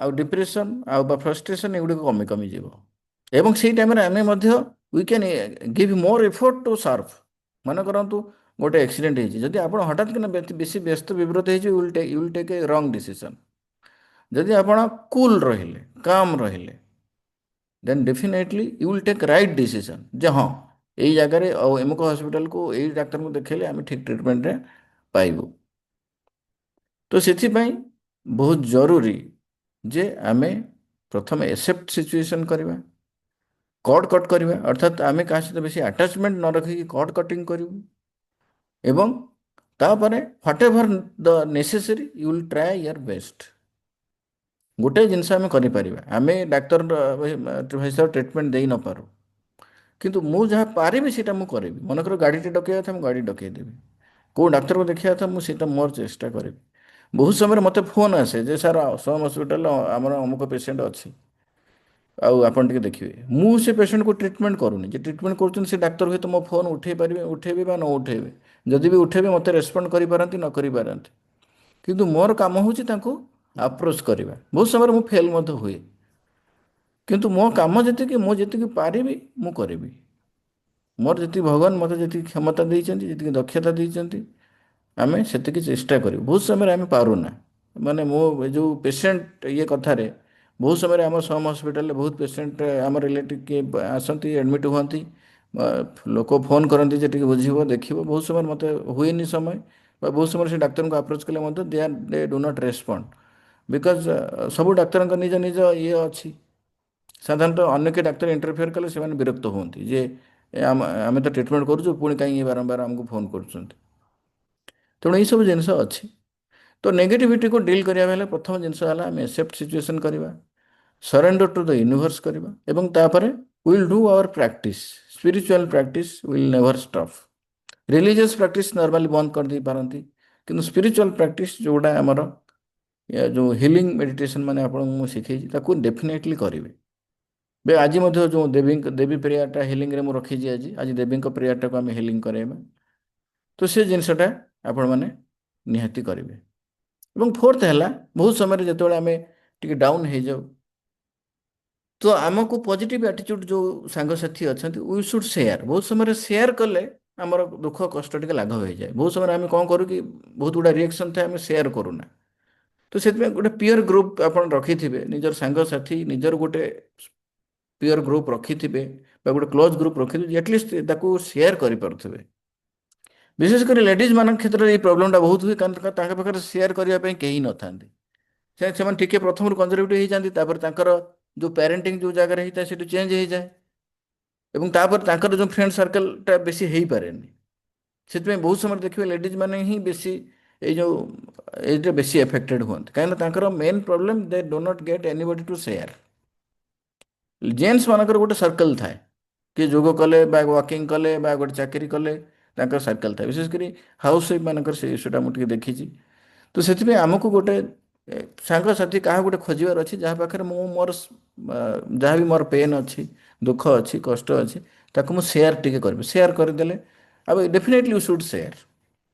ଆଉ ଡିପ୍ରେସନ୍ ଆଉ ବା ଫ୍ରଷ୍ଟ୍ରେସନ୍ ଏଗୁଡ଼ିକ କମି କମିଯିବ। ଏବଂ ସେଇ ଟାଇମ୍ରେ ଆମେ ମଧ୍ୟ we can give more effort to serve. ମନେ କରନ୍ତୁ ଗୋଟେ ଆକ୍ସିଡେଣ୍ଟ ହେଇଛି, ଯଦି ଆପଣ ହଠାତ୍ କିନା ବେଶୀ ବ୍ୟସ୍ତ ବିବ୍ରତ ହେଇଛି, ୟୁ ୱିଲ୍ ଟେକ୍ ଏ ରଙ୍ଗ ଡିସିସନ୍। ଯଦି ଆପଣ କୁଲ୍ ରହିଲେ, କାମ୍ ରହିଲେ, then definitely you will take right decision ଯେ ହଁ ଏଇ ଜାଗାରେ ଆଉ ଅମୁକ ହସ୍ପିଟାଲକୁ ଏଇ ଡାକ୍ତରଙ୍କୁ ଦେଖେଇଲେ ଆମେ ଠିକ୍ ଟ୍ରିଟମେଣ୍ଟରେ ପାଇବୁ। ତ ସେଥିପାଇଁ ବହୁତ ଜରୁରୀ ଯେ ଆମେ ପ୍ରଥମେ ଏକ୍ସେପ୍ଟ ସିଚୁଏସନ୍ କରିବା, କଟ୍ କଟ୍ କରିବା, ଅର୍ଥାତ୍ ଆମେ କାହା ସହିତ ବେଶୀ ଆଟାଚମେଣ୍ଟ ନ ରଖିକି କଟ୍ କଟିଂ କରିବୁ। ଏବଂ ତାପରେ whatever the necessary you will try your best. ଗୋଟେ ଜିନିଷ ଆମେ କରିପାରିବା, ଆମେ ଡାକ୍ତର ହିସାବରେ ଟ୍ରିଟମେଣ୍ଟ ଦେଇ ନପାରୁ, କିନ୍ତୁ ମୁଁ ଯାହା ପାରିବି ସେଇଟା ମୁଁ କରିବି। ମନେକର ଗାଡ଼ିଟେ ଡକେଇବା କଥା ମୁଁ ଗାଡ଼ି ଡକେଇଦେବି, କେଉଁ ଡାକ୍ତରକୁ ଦେଖିବା କଥା ମୁଁ ସେଇଟା ମୋର ଚେଷ୍ଟା କରିବି। ବହୁତ ସମୟରେ ମୋତେ ଫୋନ୍ ଆସେ ଯେ ସାର୍ ସମ୍ ହସ୍ପିଟାଲ ଆମର ଅମୁକ ପେସେଣ୍ଟ ଅଛି, ଆଉ ଆପଣ ଟିକେ ଦେଖିବେ। ମୁଁ ସେ ପେସେଣ୍ଟକୁ ଟ୍ରିଟମେଣ୍ଟ କରୁନି, ଯେ ଟ୍ରିଟମେଣ୍ଟ କରୁଛନ୍ତି ସେ ଡାକ୍ତର ହୁଏତ ମୋ ଫୋନ୍ ଉଠେଇ ପାରିବେ, ଉଠେଇବେ ବା ନ ଉଠେଇବେ। ଯଦି ବି ଉଠେଇବେ ମୋତେ ରେସ୍ପଣ୍ଡ କରିପାରନ୍ତି ନ କରିପାରନ୍ତି, କିନ୍ତୁ ମୋର କାମ ହେଉଛି ତାଙ୍କୁ ଆପ୍ରୋଚ୍ କରିବା। ବହୁତ ସମୟରେ ମୁଁ ଫେଲ୍ ମଧ୍ୟ ହୁଏ, କିନ୍ତୁ ମୋ କାମ ଯେତିକି ମୁଁ ଯେତିକି ପାରିବି ମୁଁ କରିବି। ମୋର ଯେତିକି ଭଗବାନ ମୋତେ ଯେତିକି କ୍ଷମତା ଦେଇଛନ୍ତି, ଯେତିକି ଦକ୍ଷତା ଦେଇଛନ୍ତି, ଆମେ ସେତିକି ଚେଷ୍ଟା କରିବୁ। ବହୁତ ସମୟରେ ଆମେ ପାରୁନା, ମାନେ ମୋ ଯେଉଁ ପେସେଣ୍ଟ ଇଏ କଥାରେ ବହୁତ ସମୟରେ ଆମ ସମ୍ ହସ୍ପିଟାଲରେ ବହୁତ ପେସେଣ୍ଟ ଆମ ରିଲେଟିଭ୍ କିଏ ଆସନ୍ତି, ଆଡ଼ମିଟ୍ ହୁଅନ୍ତି, ଲୋକ ଫୋନ୍ କରନ୍ତି ଯେ ଟିକେ ବୁଝିବ ଦେଖିବ। ବହୁତ ସମୟରେ ମୋତେ ହୁଏନି ସମୟ, ବା ବହୁତ ସମୟରେ ସେ ଡାକ୍ତରଙ୍କୁ ଆପ୍ରୋଚ୍ କଲେ ମଧ୍ୟ ଦେ ଡୁ ନଟ୍ ରେସ୍ପଣ୍ଡ, ବିକଜ ସବୁ ଡାକ୍ତରଙ୍କ ନିଜ ନିଜ ଇଏ ଅଛି। ସାଧାରଣତଃ ଅନ୍ୟ କିଏ ଡାକ୍ତର ଇଣ୍ଟରଫିୟର କଲେ ସେମାନେ ବିରକ୍ତ ହୁଅନ୍ତି ଯେ ଆମେ ତ ଟ୍ରିଟମେଣ୍ଟ କରୁଛୁ, ପୁଣି କାହିଁକି ବାରମ୍ବାର ଆମକୁ ଫୋନ୍ କରୁଛନ୍ତି। ତେଣୁ ଏଇସବୁ ଜିନିଷ ଅଛି। ତ ନେଗେଟିଭିଟିକୁ ଡିଲ୍ କରିବା ହେଲେ ପ୍ରଥମ ଜିନିଷ ହେଲା ଆମେ ଏକ୍ସେପ୍ଟ ସିଚୁଏସନ୍ କରିବା, ସରେଣ୍ଡର ଟୁ ଦ ୟୁନିଭର୍ସ କରିବା, ଏବଂ ତାପରେ will do our practice. Spiritual practice will never stop. Religious practice normally ବନ୍ଦ କରିଦେଇ ପାରନ୍ତି, କିନ୍ତୁ ସ୍ପିରିଚୁଆଲ ପ୍ରାକ୍ଟିସ୍ ଯେଉଁଟା ଆମର ଯେଉଁ ହିଲିଂ ମେଡିଟେସନ୍ ମାନେ ଆପଣଙ୍କୁ ମୁଁ ଶିଖେଇଛି ତାକୁ ଡେଫିନେଟଲି କରିବେ। ଆଜି ମଧ୍ୟ ଯେଉଁ ଦେବୀ ପ୍ରେୟାରଟା ହିଲିଂରେ ମୁଁ ରଖିଛି, ଆଜି ଦେବୀଙ୍କ ପ୍ରେୟାରଟାକୁ ଆମେ ହିଲିଂ କରାଇବା। ତ ସେ ଜିନିଷଟା ଆପଣମାନେ ନିହାତି କରିବେ। ଏବଂ ଫୋର୍ଥ ହେଲା, ବହୁତ ସମୟରେ ଯେତେବେଳେ ଆମେ ଟିକେ ଡାଉନ୍ ହେଇଯାଉ, ତ ଆମକୁ ପଜିଟିଭ୍ ଆଟିଚ୍ୟୁଡ଼ ଯେଉଁ ସାଙ୍ଗସାଥି ଅଛନ୍ତି ୱି ସୁଡ୍ ସେୟାର। ବହୁତ ସମୟରେ ସେୟାର କଲେ ଆମର ଦୁଃଖ କଷ୍ଟ ଟିକେ ଲାଘବ ହେଇଯାଏ। ବହୁତ ସମୟରେ ଆମେ କ'ଣ କରୁ କି ବହୁତ ଗୁଡ଼ା ରିଆକ୍ସନ୍ ଥାଏ, ଆମେ ସେୟାର କରୁନା। ତ ସେଥିପାଇଁ ଗୋଟେ ପିୟର ଗ୍ରୁପ୍ ଆପଣ ରଖିଥିବେ, ନିଜର ସାଙ୍ଗସାଥି ନିଜର ଗୋଟେ ପିୟର ଗ୍ରୁପ୍ ରଖିଥିବେ ବା ଗୋଟେ କ୍ଲୋଜ୍ ଗ୍ରୁପ୍ ରଖିଥିବେ, ଆଟଲିଷ୍ଟ ତାକୁ ସେୟାର କରିପାରୁଥିବେ। ବିଶେଷ କରି ଲେଡ଼ିଜ୍ ମାନଙ୍କ କ୍ଷେତ୍ରରେ ଏଇ ପ୍ରୋବ୍ଲେମଟା ବହୁତ ହୁଏ, କାରଣ ତାଙ୍କ ପାଖରେ ସେୟାର କରିବା ପାଇଁ କେହି ନଥାନ୍ତି। ସେମାନେ ଟିକେ ପ୍ରଥମରୁ କନଜରଭେଟିଭ୍ ହେଇଯାନ୍ତି, ତାପରେ ତାଙ୍କର ଯେଉଁ ପ୍ୟାରେଣ୍ଟିଂ ଯେଉଁ ଜାଗାରେ ହେଇଥାଏ ସେଠୁ ଚେଞ୍ଜ ହେଇଯାଏ, ଏବଂ ତାପରେ ତାଙ୍କର ଯେଉଁ ଫ୍ରେଣ୍ଡ ସର୍କଲଟା ବେଶୀ ହେଇପାରେନି। ସେଥିପାଇଁ ବହୁତ ସମୟରେ ଦେଖିବେ ଲେଡ଼ିଜ୍ ମାନେ ହିଁ ବେଶୀ ଏଇ ଯେଉଁ ଏଇଟା ବେଶୀ ଏଫେକ୍ଟେଡ଼ ହୁଅନ୍ତି, କାହିଁକିନା ତାଙ୍କର main problem they do not get anybody to share. Gents ମାନଙ୍କର ଗୋଟେ ସର୍କଲ୍ ଥାଏ, କିଏ ଯୋଗ କଲେ ବା ୱାକିଂ କଲେ ବା ଗୋଟେ ଚାକିରି କଲେ ତାଙ୍କର ସର୍କଲ୍ ଥାଏ। ବିଶେଷ କରି ହାଉସ୍ ୱାଇଫ୍ ମାନଙ୍କର ସେ ଇସ୍ୟୁଟା ମୁଁ ଟିକେ ଦେଖିଛି। ତ ସେଥିପାଇଁ ଆମକୁ ଗୋଟେ ସାଙ୍ଗସାଥି କାହା ଗୋଟେ ଖୋଜିବାର ଅଛି, ଯାହା ପାଖରେ ମୁଁ ମୋର ଯାହା ବି ମୋର ପେନ୍ ଅଛି, ଦୁଃଖ ଅଛି, କଷ୍ଟ ଅଛି, ତାକୁ ମୁଁ ସେୟାର ଟିକେ କରିବି। ସେୟାର କରିଦେଲେ ଆଉ ଡେଫିନେଟଲି ୟୁ ସୁଡ୍ ସେୟାର।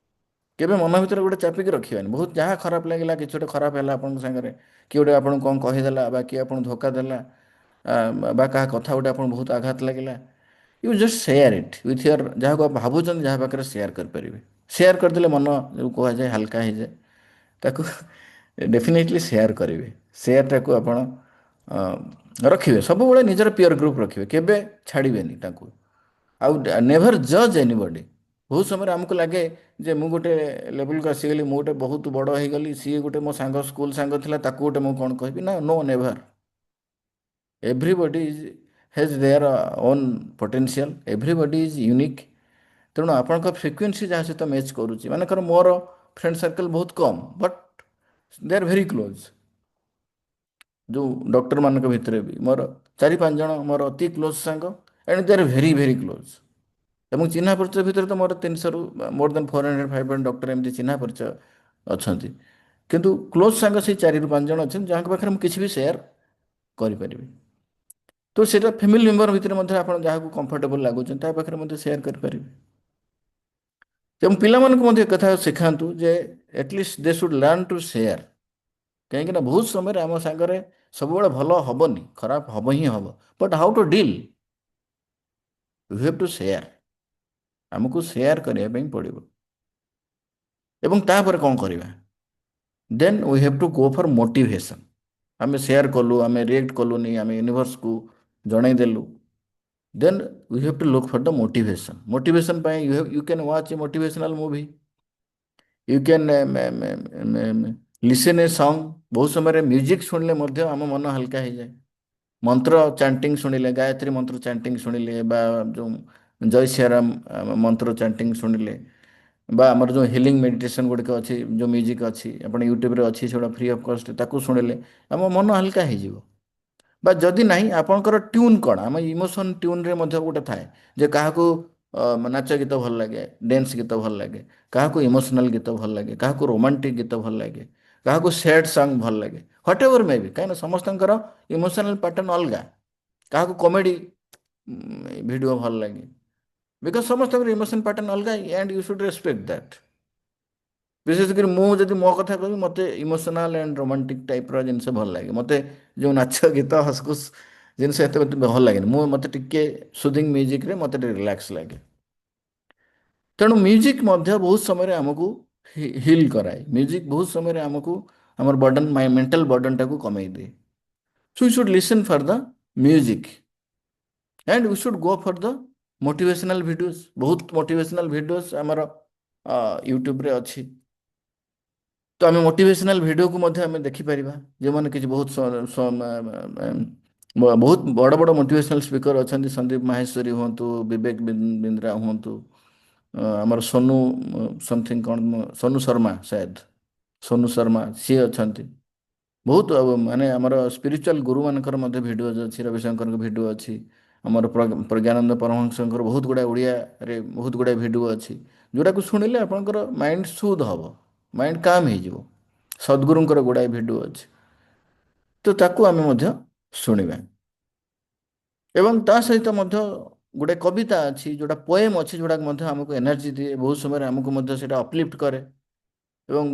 କେବେ ମନ ଭିତରେ ଗୋଟେ ଚାପିକି ରଖିବାନି। ବହୁତ ଯାହା ଖରାପ ଲାଗିଲା, କିଛି ଗୋଟେ ଖରାପ ହେଲା ଆପଣଙ୍କ ସାଙ୍ଗରେ, କିଏ ଗୋଟେ ଆପଣଙ୍କୁ କ'ଣ କହିଦେଲା ବା କିଏ ଆପଣଙ୍କୁ ଧୋକା ଦେଲା, ବା କାହା କଥା ଗୋଟେ ଆପଣଙ୍କୁ ବହୁତ ଆଘାତ ଲାଗିଲା, you just share it with your ଯାହାକୁ ଭାବୁଛନ୍ତି ଯାହା ପାଖରେ ସେୟାର କରିପାରିବେ। ସେୟାର କରିଦେଲେ ମନ ଯେଉଁ କୁହାଯାଏ ହାଲକା ହେଇଯାଏ। ତାକୁ ଡେଫିନେଟଲି ସେୟାର କରିବେ। ସେୟାରଟାକୁ ଆପଣ ରଖିବେ, ସବୁବେଳେ ନିଜର ପିୟର ଗ୍ରୁପ୍ ରଖିବେ, କେବେ ଛାଡ଼ିବେନି ତାଙ୍କୁ। ଆଉ ନେଭର ଜଜ୍ ଏନିବଡି। ବହୁତ ସମୟରେ ଆମକୁ ଲାଗେ ଯେ ମୁଁ ଗୋଟେ ଲେବୁଲକୁ ଆସିଗଲି, ମୁଁ ଗୋଟେ ବହୁତ ବଡ଼ ହେଇଗଲି, ସିଏ ଗୋଟେ ମୋ ସାଙ୍ଗ ସ୍କୁଲ ସାଙ୍ଗ ଥିଲା, ତାକୁ ଗୋଟେ ମୁଁ କ'ଣ କହିବି ନା, no never. Everybody has their own potential, everybody is unique. ତେଣୁ ଆପଣଙ୍କ ଫ୍ରିକ୍ୱେନ୍ସି ଯାହା ସହିତ ମ୍ୟାଚ୍ କରୁଛି, ମାନେକର ମୋର ଫ୍ରେଣ୍ଡ ସର୍କଲ୍ ବହୁତ କମ୍, but they are very close. ଯେଉଁ ଡକ୍ଟରମାନଙ୍କ ଭିତରେ ବି ମୋର 4-5 ଜଣ ମୋର ଅତି କ୍ଲୋଜ୍ ସାଙ୍ଗ, and they are very very close. ଏବଂ ଚିହ୍ନା ପରିଚୟ ଭିତରେ ତ ମୋର 300ରୁ ମୋର୍ ଦେନ୍ 400-500 ଡକ୍ଟର ଏମିତି ଚିହ୍ନା ପରିଚୟ ଅଛନ୍ତି, କିନ୍ତୁ କ୍ଲୋଜ୍ ସାଙ୍ଗ ସେଇ 4-5 ଜଣ ଅଛନ୍ତି ଯାହାଙ୍କ ପାଖରେ ମୁଁ କିଛି ବି ସେୟାର କରିପାରିବି। ତ ସେଇଟା ଫ୍ୟାମିଲି ମେମ୍ବର ଭିତରେ ମଧ୍ୟ ଆପଣ ଯାହାକୁ କମ୍ଫର୍ଟେବଲ୍ ଲାଗୁଛନ୍ତି ତା ପାଖରେ ମଧ୍ୟ ସେୟାର କରିପାରିବେ। ଏବଂ ପିଲାମାନଙ୍କୁ ମଧ୍ୟ ଏକଥା ଶିଖାନ୍ତୁ ଯେ at least they should learn to share. କାହିଁକିନା ବହୁତ ସମୟରେ ଆମ ସାଙ୍ଗରେ ସବୁବେଳେ ଭଲ ହବନି, ଖରାପ ହବ ହିଁ ହବ। But how to deal, you have to share. ଆମକୁ ସେୟାର କରିବା ପାଇଁ ପଡ଼ିବ। ଏବଂ ତାପରେ କ'ଣ କରିବା? Then we have to go for motivation. ଆମେ ସେୟାର କଲୁ, ଆମେ ରିଏକ୍ଟ କଲୁନି, ଆମେ ୟୁନିଭର୍ସକୁ ଜଣାଇଦେଲୁ। Then we have to look for the motivation. Motivation ପାଇଁ you can watch a motivational movie, you can listen a song. ବହୁତ ସମୟରେ ମ୍ୟୁଜିକ୍ ଶୁଣିଲେ ମଧ୍ୟ ଆମ ମନ ହାଲକା ହେଇଯାଏ। ମନ୍ତ୍ର ଚାଣ୍ଟିଂ ଶୁଣିଲେ, ଗାୟତ୍ରୀ ମନ୍ତ୍ର ଚାଣ୍ଟିଂ ଶୁଣିଲେ, ବା ଯେଉଁ ଜୟ ସିଆରାମ ମନ୍ତ୍ର ଚାଣ୍ଟିଂ ଶୁଣିଲେ, ବା ଆମର ଯେଉଁ ହିଲିଂ ମେଡ଼ିଟେସନ୍ ଗୁଡ଼ିକ ଅଛି, ଯେଉଁ ମ୍ୟୁଜିକ୍ ଅଛି, ଆପଣ ୟୁଟ୍ୟୁବରେ ଅଛି, ସେଗୁଡ଼ା ଫ୍ରି ଅଫ୍ କଷ୍ଟ, ତାକୁ ଶୁଣିଲେ ଆମ ମନ ହାଲକା ହେଇଯିବ। ବା ଯଦି ନାହିଁ ଆପଣଙ୍କର ଟ୍ୟୁନ୍ କ'ଣ, ଆମ ଇମୋସନ୍ ଟ୍ୟୁନ୍ରେ ମଧ୍ୟ ଗୋଟେ ଥାଏ ଯେ କାହାକୁ ନାଚ ଗୀତ ଭଲ ଲାଗେ, ଡ୍ୟାନ୍ସ ଗୀତ ଭଲ ଲାଗେ, କାହାକୁ ଇମୋସନାଲ୍ ଗୀତ ଭଲ ଲାଗେ, କାହାକୁ ରୋମାଣ୍ଟିକ୍ ଗୀତ ଭଲ ଲାଗେ, କାହାକୁ ସ୍ୟାଡ୍ ସଙ୍ଗ ଭଲ ଲାଗେ, ହ୍ୱାଟ୍ ଏଭର୍ ମେ ବି। କାହିଁକିନା ସମସ୍ତଙ୍କର ଇମୋସନାଲ୍ ପାଟର୍ନ ଅଲଗା। କାହାକୁ କମେଡ଼ି ଭିଡ଼ିଓ ଭଲ ଲାଗେ, ବିକଜ ସମସ୍ତଙ୍କର ଇମୋସନ୍ ପାଟର୍ନ ଅଲଗା, and you should respect that. ବିଶେଷ କରି ମୁଁ ଯଦି ମୋ କଥା କହିବି, ମୋତେ ଇମୋସନାଲ୍ ଆଣ୍ଡ ରୋମାଣ୍ଟିକ୍ ଟାଇପ୍ର ଜିନିଷ ଭଲ ଲାଗେ। ମୋତେ ଯେଉଁ ନାଚ ଗୀତ ହସଖୁସ୍ ଜିନିଷ ଏତେ ଭଲ ଲାଗେନି। ମୋତେ ଟିକେ ସୁଦିଂ ମ୍ୟୁଜିକ୍ରେ ମୋତେ ଟିକେ ରିଲାକ୍ସ ଲାଗେ। ତେଣୁ ମ୍ୟୁଜିକ୍ ମଧ୍ୟ ବହୁତ ସମୟରେ ଆମକୁ ହିଲ୍ କରାଏ। ମ୍ୟୁଜିକ୍ ବହୁତ ସମୟରେ ଆମକୁ ଆମର ବର୍ଡ଼ନ୍, ମେଣ୍ଟାଲ୍ ବର୍ଡ଼ନ୍ଟାକୁ କମେଇ ଦିଏ। So you should listen for the music and you should go for the motivational videos. ବହୁତ ମୋଟିଭେସନାଲ୍ ଭିଡ଼ିଓସ୍ ଆମର ୟୁଟ୍ୟୁବରେ ଅଛି। ତ ଆମେ ମୋଟିଭେସନାଲ୍ ଭିଡ଼ିଓକୁ ମଧ୍ୟ ଆମେ ଦେଖିପାରିବା। ଯେଉଁମାନେ କିଛି ବହୁତ ବହୁତ ବଡ଼ ବଡ଼ ମୋଟିଭେସନାଲ୍ ସ୍ପିକର ଅଛନ୍ତି, ସନ୍ଦୀପ ମାହେଶ୍ୱରୀ ହୁଅନ୍ତୁ, ବିବେକ ବିନ୍ଦ୍ରା ହୁଅନ୍ତୁ, ଆମର ସୋନୁ ସମଥିଙ୍ଗ କ'ଣ, ସୋନୁ ଶର୍ମା, ସାୟଦ ସୋନୁ ଶର୍ମା, ସିଏ ଅଛନ୍ତି। ବହୁତ ମାନେ ଆମର ସ୍ପିରିଚୁଆଲ ଗୁରୁମାନଙ୍କର ମଧ୍ୟ ଭିଡ଼ିଓ ଅଛି, ରବିଶଙ୍କରଙ୍କ ଭିଡ଼ିଓ ଅଛି, ଆମର ପ୍ରଜ୍ଞାନନ୍ଦ ପରମହଂସଙ୍କର ବହୁତ ଗୁଡ଼ାଏ ଓଡ଼ିଆରେ ବହୁତ ଗୁଡ଼ାଏ ଭିଡ଼ିଓ ଅଛି, ଯେଉଁଟାକୁ ଶୁଣିଲେ ଆପଣଙ୍କର ମାଇଣ୍ଡ ସୁଦ୍ ହେବ, ମାଇଣ୍ଡ କାମ୍ ହେଇଯିବ। ସଦ୍ଗୁରୁଙ୍କର ଗୁଡ଼ାଏ ଭିଡ଼ିଓ ଅଛି, ତ ତାକୁ ଆମେ ମଧ୍ୟ ଶୁଣିବା। ଏବଂ ତା ସହିତ ମଧ୍ୟ ଗୋଟେ କବିତା ଅଛି, ଯେଉଁଟା ପୋଏମ୍ ଅଛି, ଯେଉଁଟାକୁ ମଧ୍ୟ ଆମକୁ ଏନର୍ଜି ଦିଏ। ବହୁତ ସମୟରେ ଆମକୁ ମଧ୍ୟ ସେଇଟା ଅପଲିଫ୍ଟ କରେ। ଏବଂ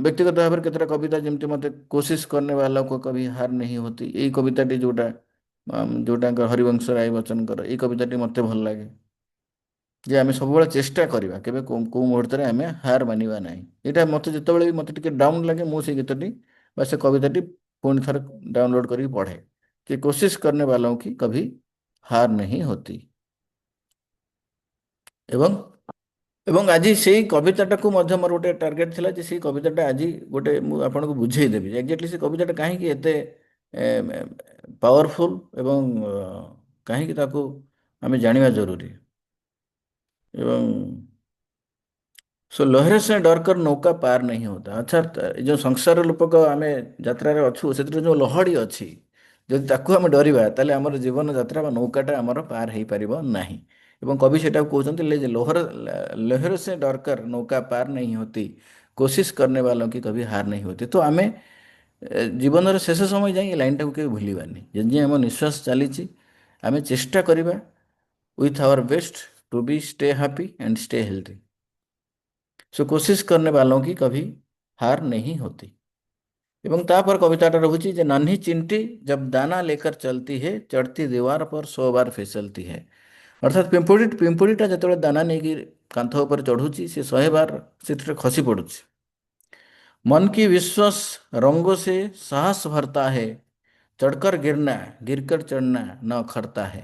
ବ୍ୟକ୍ତିଗତ ଭାବରେ କେତେଟା କବିତା, ଯେମିତି ମୋତେ କୋशिଶ କରନେ वाला को कभी हार नहीं होती, ଏଇ କବିତାଟି ଯେଉଁଟାଙ୍କ ହରିବଂଶ ରାୟ ବଚ୍ଚନଙ୍କର, ଏଇ କବିତାଟି ମୋତେ ଭଲ ଲାଗେ। ଯେ ଆମେ ସବୁବେଳେ ଚେଷ୍ଟା କରିବା, କେବେ କେଉଁ ମୁହୂର୍ତ୍ତରେ ଆମେ ହାର ମାନିବା ନାହିଁ। ଏଇଟା ମୋତେ ଯେତେବେଳେ ବି ମୋତେ ଟିକେ ଡାଉନ୍ ଲାଗେ, ମୁଁ ସେଇ ଗୀତଟି ବା ସେ କବିତାଟି ପୁଣି ଥରେ ଡାଉନଲୋଡ୍ କରିକି ପଢ଼େ, कि कोशिश करने वालों की कभी हार नहीं होती। ଏବଂ ଏବଂ ଆଜି ସେଇ କବିତାଟାକୁ ମଧ୍ୟ ମୋର ଗୋଟେ ଟାର୍ଗେଟ୍ ଥିଲା ଯେ ସେଇ କବିତାଟା ଆଜି ଗୋଟେ ମୁଁ ଆପଣଙ୍କୁ ବୁଝେଇଦେବି ଏକ୍ଜାକ୍ଟଲି ସେ କବିତାଟା କାହିଁକି ଏତେ ପାୱାରଫୁଲ୍ ଏବଂ କାହିଁକି ତାକୁ ଆମେ ଜାଣିବା ଜରୁରୀ। ଏବଂ ସो ଲହରେ ସେ ଡରକର ନୌକା ପାର नहीं होता, ଅର୍ଥାତ୍ ଏ ଯେଉଁ ସଂସାର ରୂପକ ଆମେ ଯାତ୍ରାରେ ଅଛୁ, ସେଥିରେ ଯେଉଁ ଲହଡ଼ି ଅଛି, ଯଦି ତାକୁ ଆମେ ଡରିବା, ତାହେଲେ ଆମର ଜୀବନ ଯାତ୍ରା ବା ନୌକାଟା ଆମର ପାର ହେଇପାରିବ ନାହିଁ। ଏବଂ କବି ସେଟାକୁ କହୁଛନ୍ତି, ଲହର ସେ ଡରକର ନୌକା ପାର नहीं होती, କୋशिଶ करने वालों की कभी हार नहीं होती। ତ ଆମେ ଜୀବନର ଶେଷ ସମୟ ଯାଇ ଏ ଲାଇନ୍ଟାକୁ କେବେ ଭୁଲିବାନି। ଯଦି ଆମ ନିଶ୍ୱାସ ଚାଲିଛି, ଆମେ ଚେଷ୍ଟା କରିବା with our best to be stay happy and stay healthy। सो कोशिश करने वालों की कभी हार नहीं होती। ଏବଂ ତାପରେ କବିତାଟା ରହୁଛି ଯେ नन्ही चिंटी जब दाना लेकर चलती है, चढ़ती दीवार पर 100 बार फिसलती है। ଅର୍ଥାତ୍ ପିମ୍ପୁଡ଼ିଟା ଯେତେବେଳେ ଦାନା ନେଇକି କାନ୍ଥ ଉପରେ ଚଢ଼ୁଛି, ସେ 100 ବାର ସେଥିରେ ଖସି ପଡ଼ୁଛି। मन की विश्वास रंगों से साहस भरता है, चढ़कर गिरना गिरकर चढ़ना न खरता है।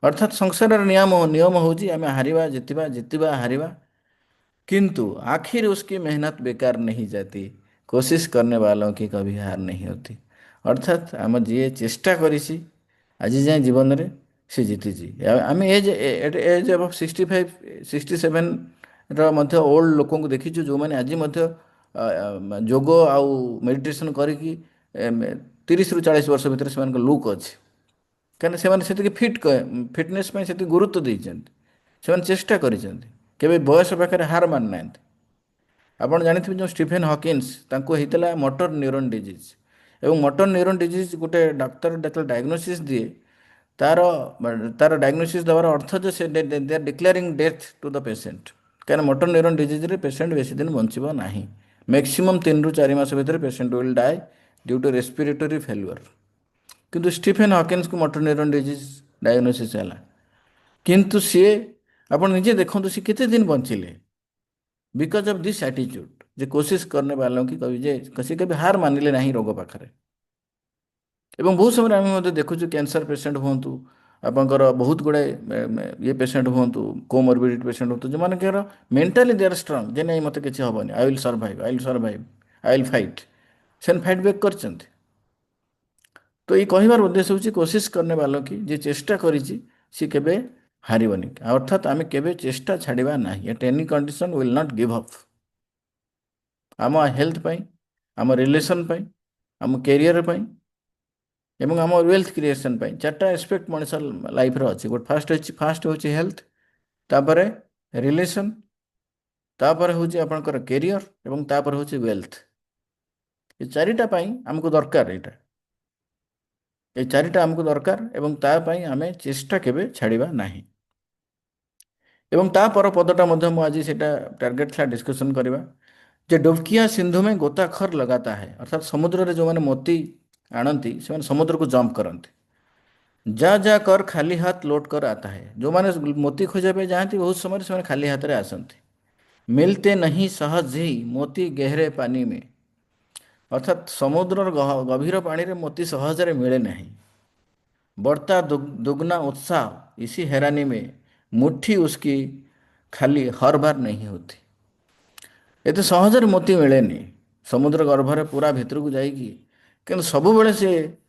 ଅର୍ଥାତ୍ ସଂସାରର ନିୟମ ହେଉଛି ଆମେ ହାରିବା ଜିତିବା, ଜିତିବା ହାରିବା, किंतु आखिर उसकी मेहनत बेकार नहीं जाती, कोशिश करने वालों की कभी हार नहीं होती। अर्थात आम जी चेष्टा करिछि आज जाए जीवन रे से जीतिछि। आम एज अब 65 67 रो ओल्ड लोक देखीचु, जो मैंने आज जोग आउ मेडिटेशन करिकी 30 ରୁ 40 वर्ष भितर से लुक अच्छे, कहीं से फिटनेस से गुरुत्व देते, चेष्टा कर बयस पाखे हार मान ना। ଆପଣ ଜାଣିଥିବେ ଯେଉଁ ଷ୍ଟିଫେନ୍ ହକିନ୍ସ, ତାଙ୍କୁ ହେଇଥିଲା ମଟର ନ୍ୟୁରନ୍ ଡିଜିଜ୍। ଏବଂ ମଟର ନ୍ୟୁରନ୍ ଡିଜିଜ୍ ଗୋଟେ ଡାକ୍ତର ଯେତେବେଳେ ଡାଇଗ୍ନୋସିସ୍ ଦିଏ, ତାର ତାର ଡାଇଗ୍ନୋସିସ୍ ଦେବାର ଅର୍ଥ ଯେ ସେ ଦେ ଆର୍ ଡିକ୍ଲେୟାରିଂ ଡେଥ୍ ଟୁ ଦ ପେସେଣ୍ଟ। କାହିଁକିନା ମଟର ନ୍ୟୁରନ୍ ଡିଜିଜ୍ରେ ପେସେଣ୍ଟ ବେଶୀ ଦିନ ବଞ୍ଚିବ ନାହିଁ, मैक्सिमम 3 ରୁ 4 मास भितर patient will die due to respiratory failure किंतु स्टीफेन हॉकिंस को मोटर न्यूरॉन डिजीज डायग्नोसिस है किंतु सी आपण निजे देखो सी केते दिन बंचिले बिकॉज ऑफ दिस एटीट्यूड जे कोशिश करने वालों की कभी जे कसी कभी हार मानिले नहीं रोग पाखरे एवं बहुत समय आम देखु कैंसर पेसेंट हूँ आपंकर बहुत गुड़ाए ये पेसेंट हूँ कोमोरबिडिटी पेसेंट हूँ जो मैंने मेंटाली दे आर स्ट्रांग जे नहीं मत किसी हेनी I will survive I will survive I will fight से फाइट बैक कर तो ये कहबार उद्देश्य हूँ कोशिश करने वालों की जे चेष्टा करी सी केबे हारबनी अर्थात आम केबे चेष्टा छाड़ा ना at any condition will not give up आम हेल्थ पाई आम रिलेशन पाई आम कैरियर पाई एवं आम वेल्थ क्रिएशन पाई चार्टा एस्पेक्ट मनीष लाइफ अच्छी गोटे फास्ट हूँ हेल्थ तापर रिलेशन तापर हूँ आपंकर कैरियर एवं तापर हूँ वेल्थ ये चारिटा आमको दरकार यहाँ ये चारिटा आमको दरकार एवं तापाई आम चेष्टा केबे छाड़ा ना एवं तापर पदटा आज सेटा टार्गेट था डिस्कशन करवा जे डुबकिया सिंधु में गोताखर लगाता है अर्थात समुद्र रे जो मैंने मोती आणती से समुद्र को जंप करते जा जा कर खाली हाथ लौट कर आता है जो मैंने मोती खोजा पे जाती बहुत समय से खाली हाथ रे आसती मिलते नहीं सहज ही मोती गहरे पानी में अर्थात समुद्र गभीर पानी रे मोती सहजरे मिले नहीं बढ़ता दुगना उत्साह इसी हैरानी में मुट्ठी उसकी खाली हर बार नहीं होती एते सहजरे मोती मिलेनी समुद्र गर्भरे पूरा भितर को जाइकी कि सब बेले सी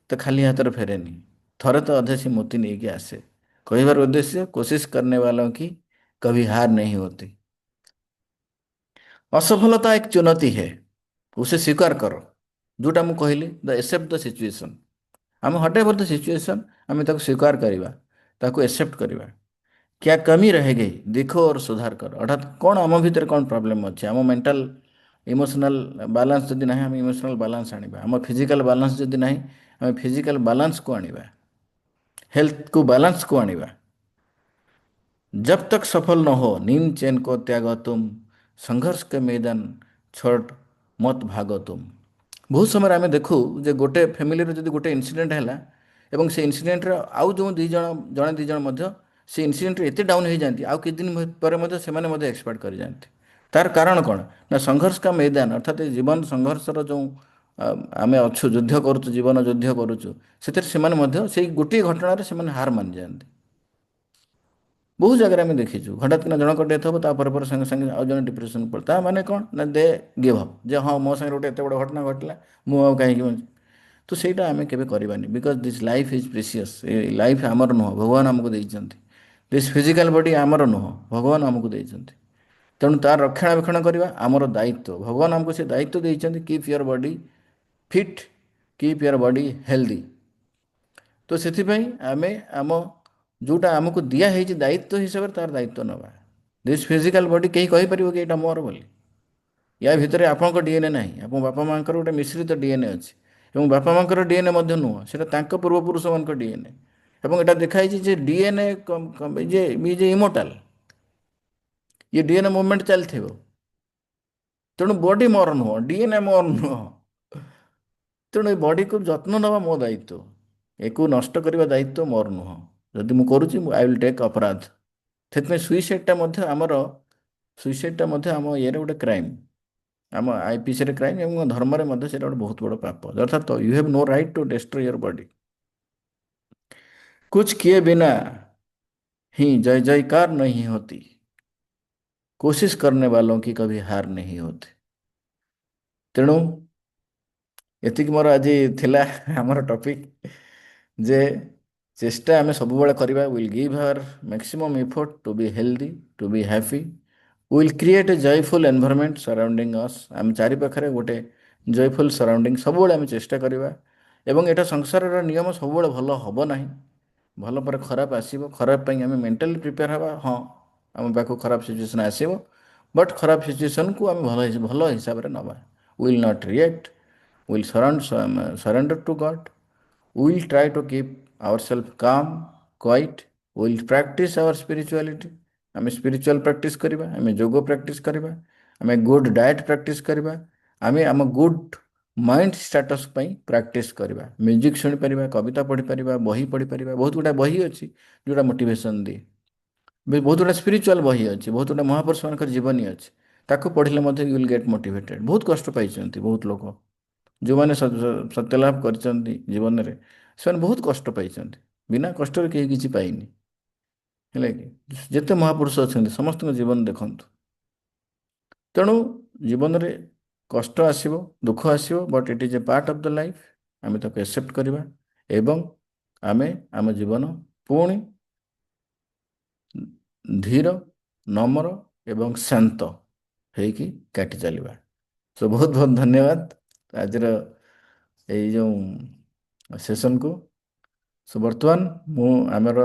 तो खाली हाथ फेरेनी थरे तो अधे सी मोती नहीं के आसे कहबार उद्देश्य कोशिश करने वालों की कभी हार नहीं होती असफलता एक चुनौती है उसे स्वीकार करो जोटा मुझे कहली द एक्सेप्ट द सिचुएशन आम हटेवर द सिचुएशन आम स्वीकार करवा ताको एक्सेप्ट करवा क्या कमी रह गई देखो और सुधार करो अर्थात कौन आम भितर कौन प्रॉब्लम अच्छे आम मेंटल इमोशनल बैलेंस जदि ना आम इमोशनल बैलेंस आनिबा आम फिजिकल बैलेंस जदि ना आम फिजिकल बैलेंस को आनिबा हेल्थ को बैलेंस को आनिबा जब तक सफल न हो नींद चैन को त्यागो तुम संघर्ष के मैदान छोड़ मत भागो तुम बहुत समय आम देखू जे गोटे फैमिली जदि गोटे इनसीडेंट है एवं से इनसीडेंट आउ जो दी जन जड़े दी जन से इनसीडेंट एत डाउन हो जाती आउ कि दिन पर से एक्सपायर कर जाते तार कारण कौन ना संघर्ष का मैदान अर्थात जीवन संघर्षर जो आम अच्छु युद्ध करुचु जीवन युद्ध करुचु से गोटे घटन से हार मानि जाती बहुत जगह आम देखीचु हठात कि जनक डेथ हम तापर संगे संगे आउ जन डिप्रेशन पड़ता मैंने कौन ना दे गिव अप जे हाँ मो संगे गोटे एत बड़ घटना घटला मुझे कहीं तो सहीटा आम के करवानी because this life is precious A life आमर नुह भगवान आमको देइछन्ति दिस फिजिकल बॉडी आमर नुह भगवान आमको देइछन्ति तेणु तार रक्षणाबेक्षण करवा आमर दायित्व भगवान आमको से दायित्व देइछन्ति keep your body fit keep your body healthy तो से आम आम जोटा आमको दिखाई दायित्व हिसाब से तार दायित्व नवा दिस फिजिकल बॉडी कहीं कहीपर कि यहाँ मोर बोली या भितर आपंक डीएनए ना आप बापा माँ गोटे मिश्रित डीएनए अच्छी और बापा माँ डीएनए नुह से पूर्वपुरुष मान डीएनए और यहाँ देखाई डीएनए जे इमोर्टाल ये डीएनए मूवमेंट चलती तेणु बॉडी मोर नुह डीएनए मोर नुह तेणु बॉडी को जत्न नवा मो दायित्व एक नष्ट करने दायित्व मोर नुह जदि मुझे करुच्ची आई विल टेक अपराध से सुइसाइडटा आमर सुइसाइडटा आम ये गोटे क्राइम आम आईपीसी क्राइम और धर्म से गोटे बहुत बड़ पाप अर्थात you have no right to destroy your body कुछ किए बिना ही जय जयकार नहीं होती कोशिश करने वालों की कभी हार नहीं होती तेणु एतिक मोर आज थिला आमर टॉपिक जे चेष्टा आम सब करवा will give our maximum effort to be healthy to be happy will create a joyful environment surrounding us आम चारि पाखरे गोटे जयफुल सराउंडिंग सब आम चेष्टा करवा एवं एटा संसार नियम सब भल हम ना भल पर खराब आसो खराब आम मेंटाली प्रिपेयर हवा हाँ आम पाक खराब सिचुएसन आसो बट खराब सिचुएसन को आम भल हिसाब से नवा will not react will surrender to God will try to keep our self calm quiet will practise our spirituality आम स्पिरिचुअल प्रैक्टिस करवा आम योग प्रैक्टिस करवा आम गुड डाएट प्रैक्टिस करवा ଆମେ ଆମ ଗୁଡ୍ ମାଇଣ୍ଡ ଷ୍ଟାଟସ୍ ପାଇଁ ପ୍ରାକ୍ଟିସ୍ କରିବା। ମ୍ୟୁଜିକ୍ ଶୁଣିପାରିବା, କବିତା ପଢ଼ିପାରିବା, ବହି ପଢ଼ିପାରିବା। ବହୁତ ଗୁଡ଼ା ବହି ଅଛି ଯେଉଁଟା ମୋଟିଭେସନ୍ ଦିଏ। ବହୁତ ଗୁଡ଼ା ସ୍ପିରିଚୁଆଲ୍ ବହି ଅଛି, ବହୁତ ଗୁଡ଼ା ମହାପୁରୁଷମାନଙ୍କର ଜୀବନୀ ଅଛି। ତାକୁ ପଢ଼ିଲେ ମଧ୍ୟ ୟୁ ୱିଲ୍ ଗେଟ୍ ମୋଟିଭେଟେଡ୍। ବହୁତ କଷ୍ଟ ପାଇଛନ୍ତି ବହୁତ ଲୋକ, ଯେଉଁମାନେ ସତ୍ୟଲାଭ କରିଛନ୍ତି ଜୀବନରେ, ସେମାନେ ବହୁତ କଷ୍ଟ ପାଇଛନ୍ତି। ବିନା କଷ୍ଟରେ କେହି କିଛି ପାଇନି, ହେଲା କି? ଯେତେ ମହାପୁରୁଷ ଅଛନ୍ତି ସମସ୍ତଙ୍କ ଜୀବନ ଦେଖନ୍ତୁ। ତେଣୁ ଜୀବନରେ କଷ୍ଟ ଆସିବ, ଦୁଃଖ ଆସିବ, but it is a part of the life. ଆମେ ତାକୁ ଆକ୍ସେପ୍ଟ କରିବା ଏବଂ ଆମେ ଆମ ଜୀବନ ପୁଣି ଧୀର, ନମ୍ର ଏବଂ ଶାନ୍ତ ହେଇକି କାଟି ଚାଲିବା। ସୋ ବହୁତ ବହୁତ ଧନ୍ୟବାଦ ଆଜିର ଏଇ ଯେଉଁ ସେସନକୁ। ସୋ ବର୍ତ୍ତମାନ ମୁଁ ଆମର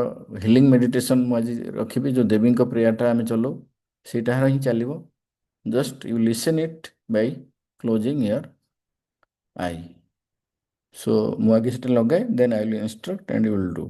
ହିଲିଂ ମେଡିଟେସନ୍ ମୁଁ ଆଜି ରଖିବି, ଯେଉଁ ଦେବୀଙ୍କ ପ୍ରେୟାରଟା ଆମେ ଚଲଉ ସେଇଟା ହିଁ ଚାଲିବ। Just you listen it by closing your eye. So ମୁଁ ଆଗେ ସେଟା ଲଗାଏ, then I will instruct and you will do.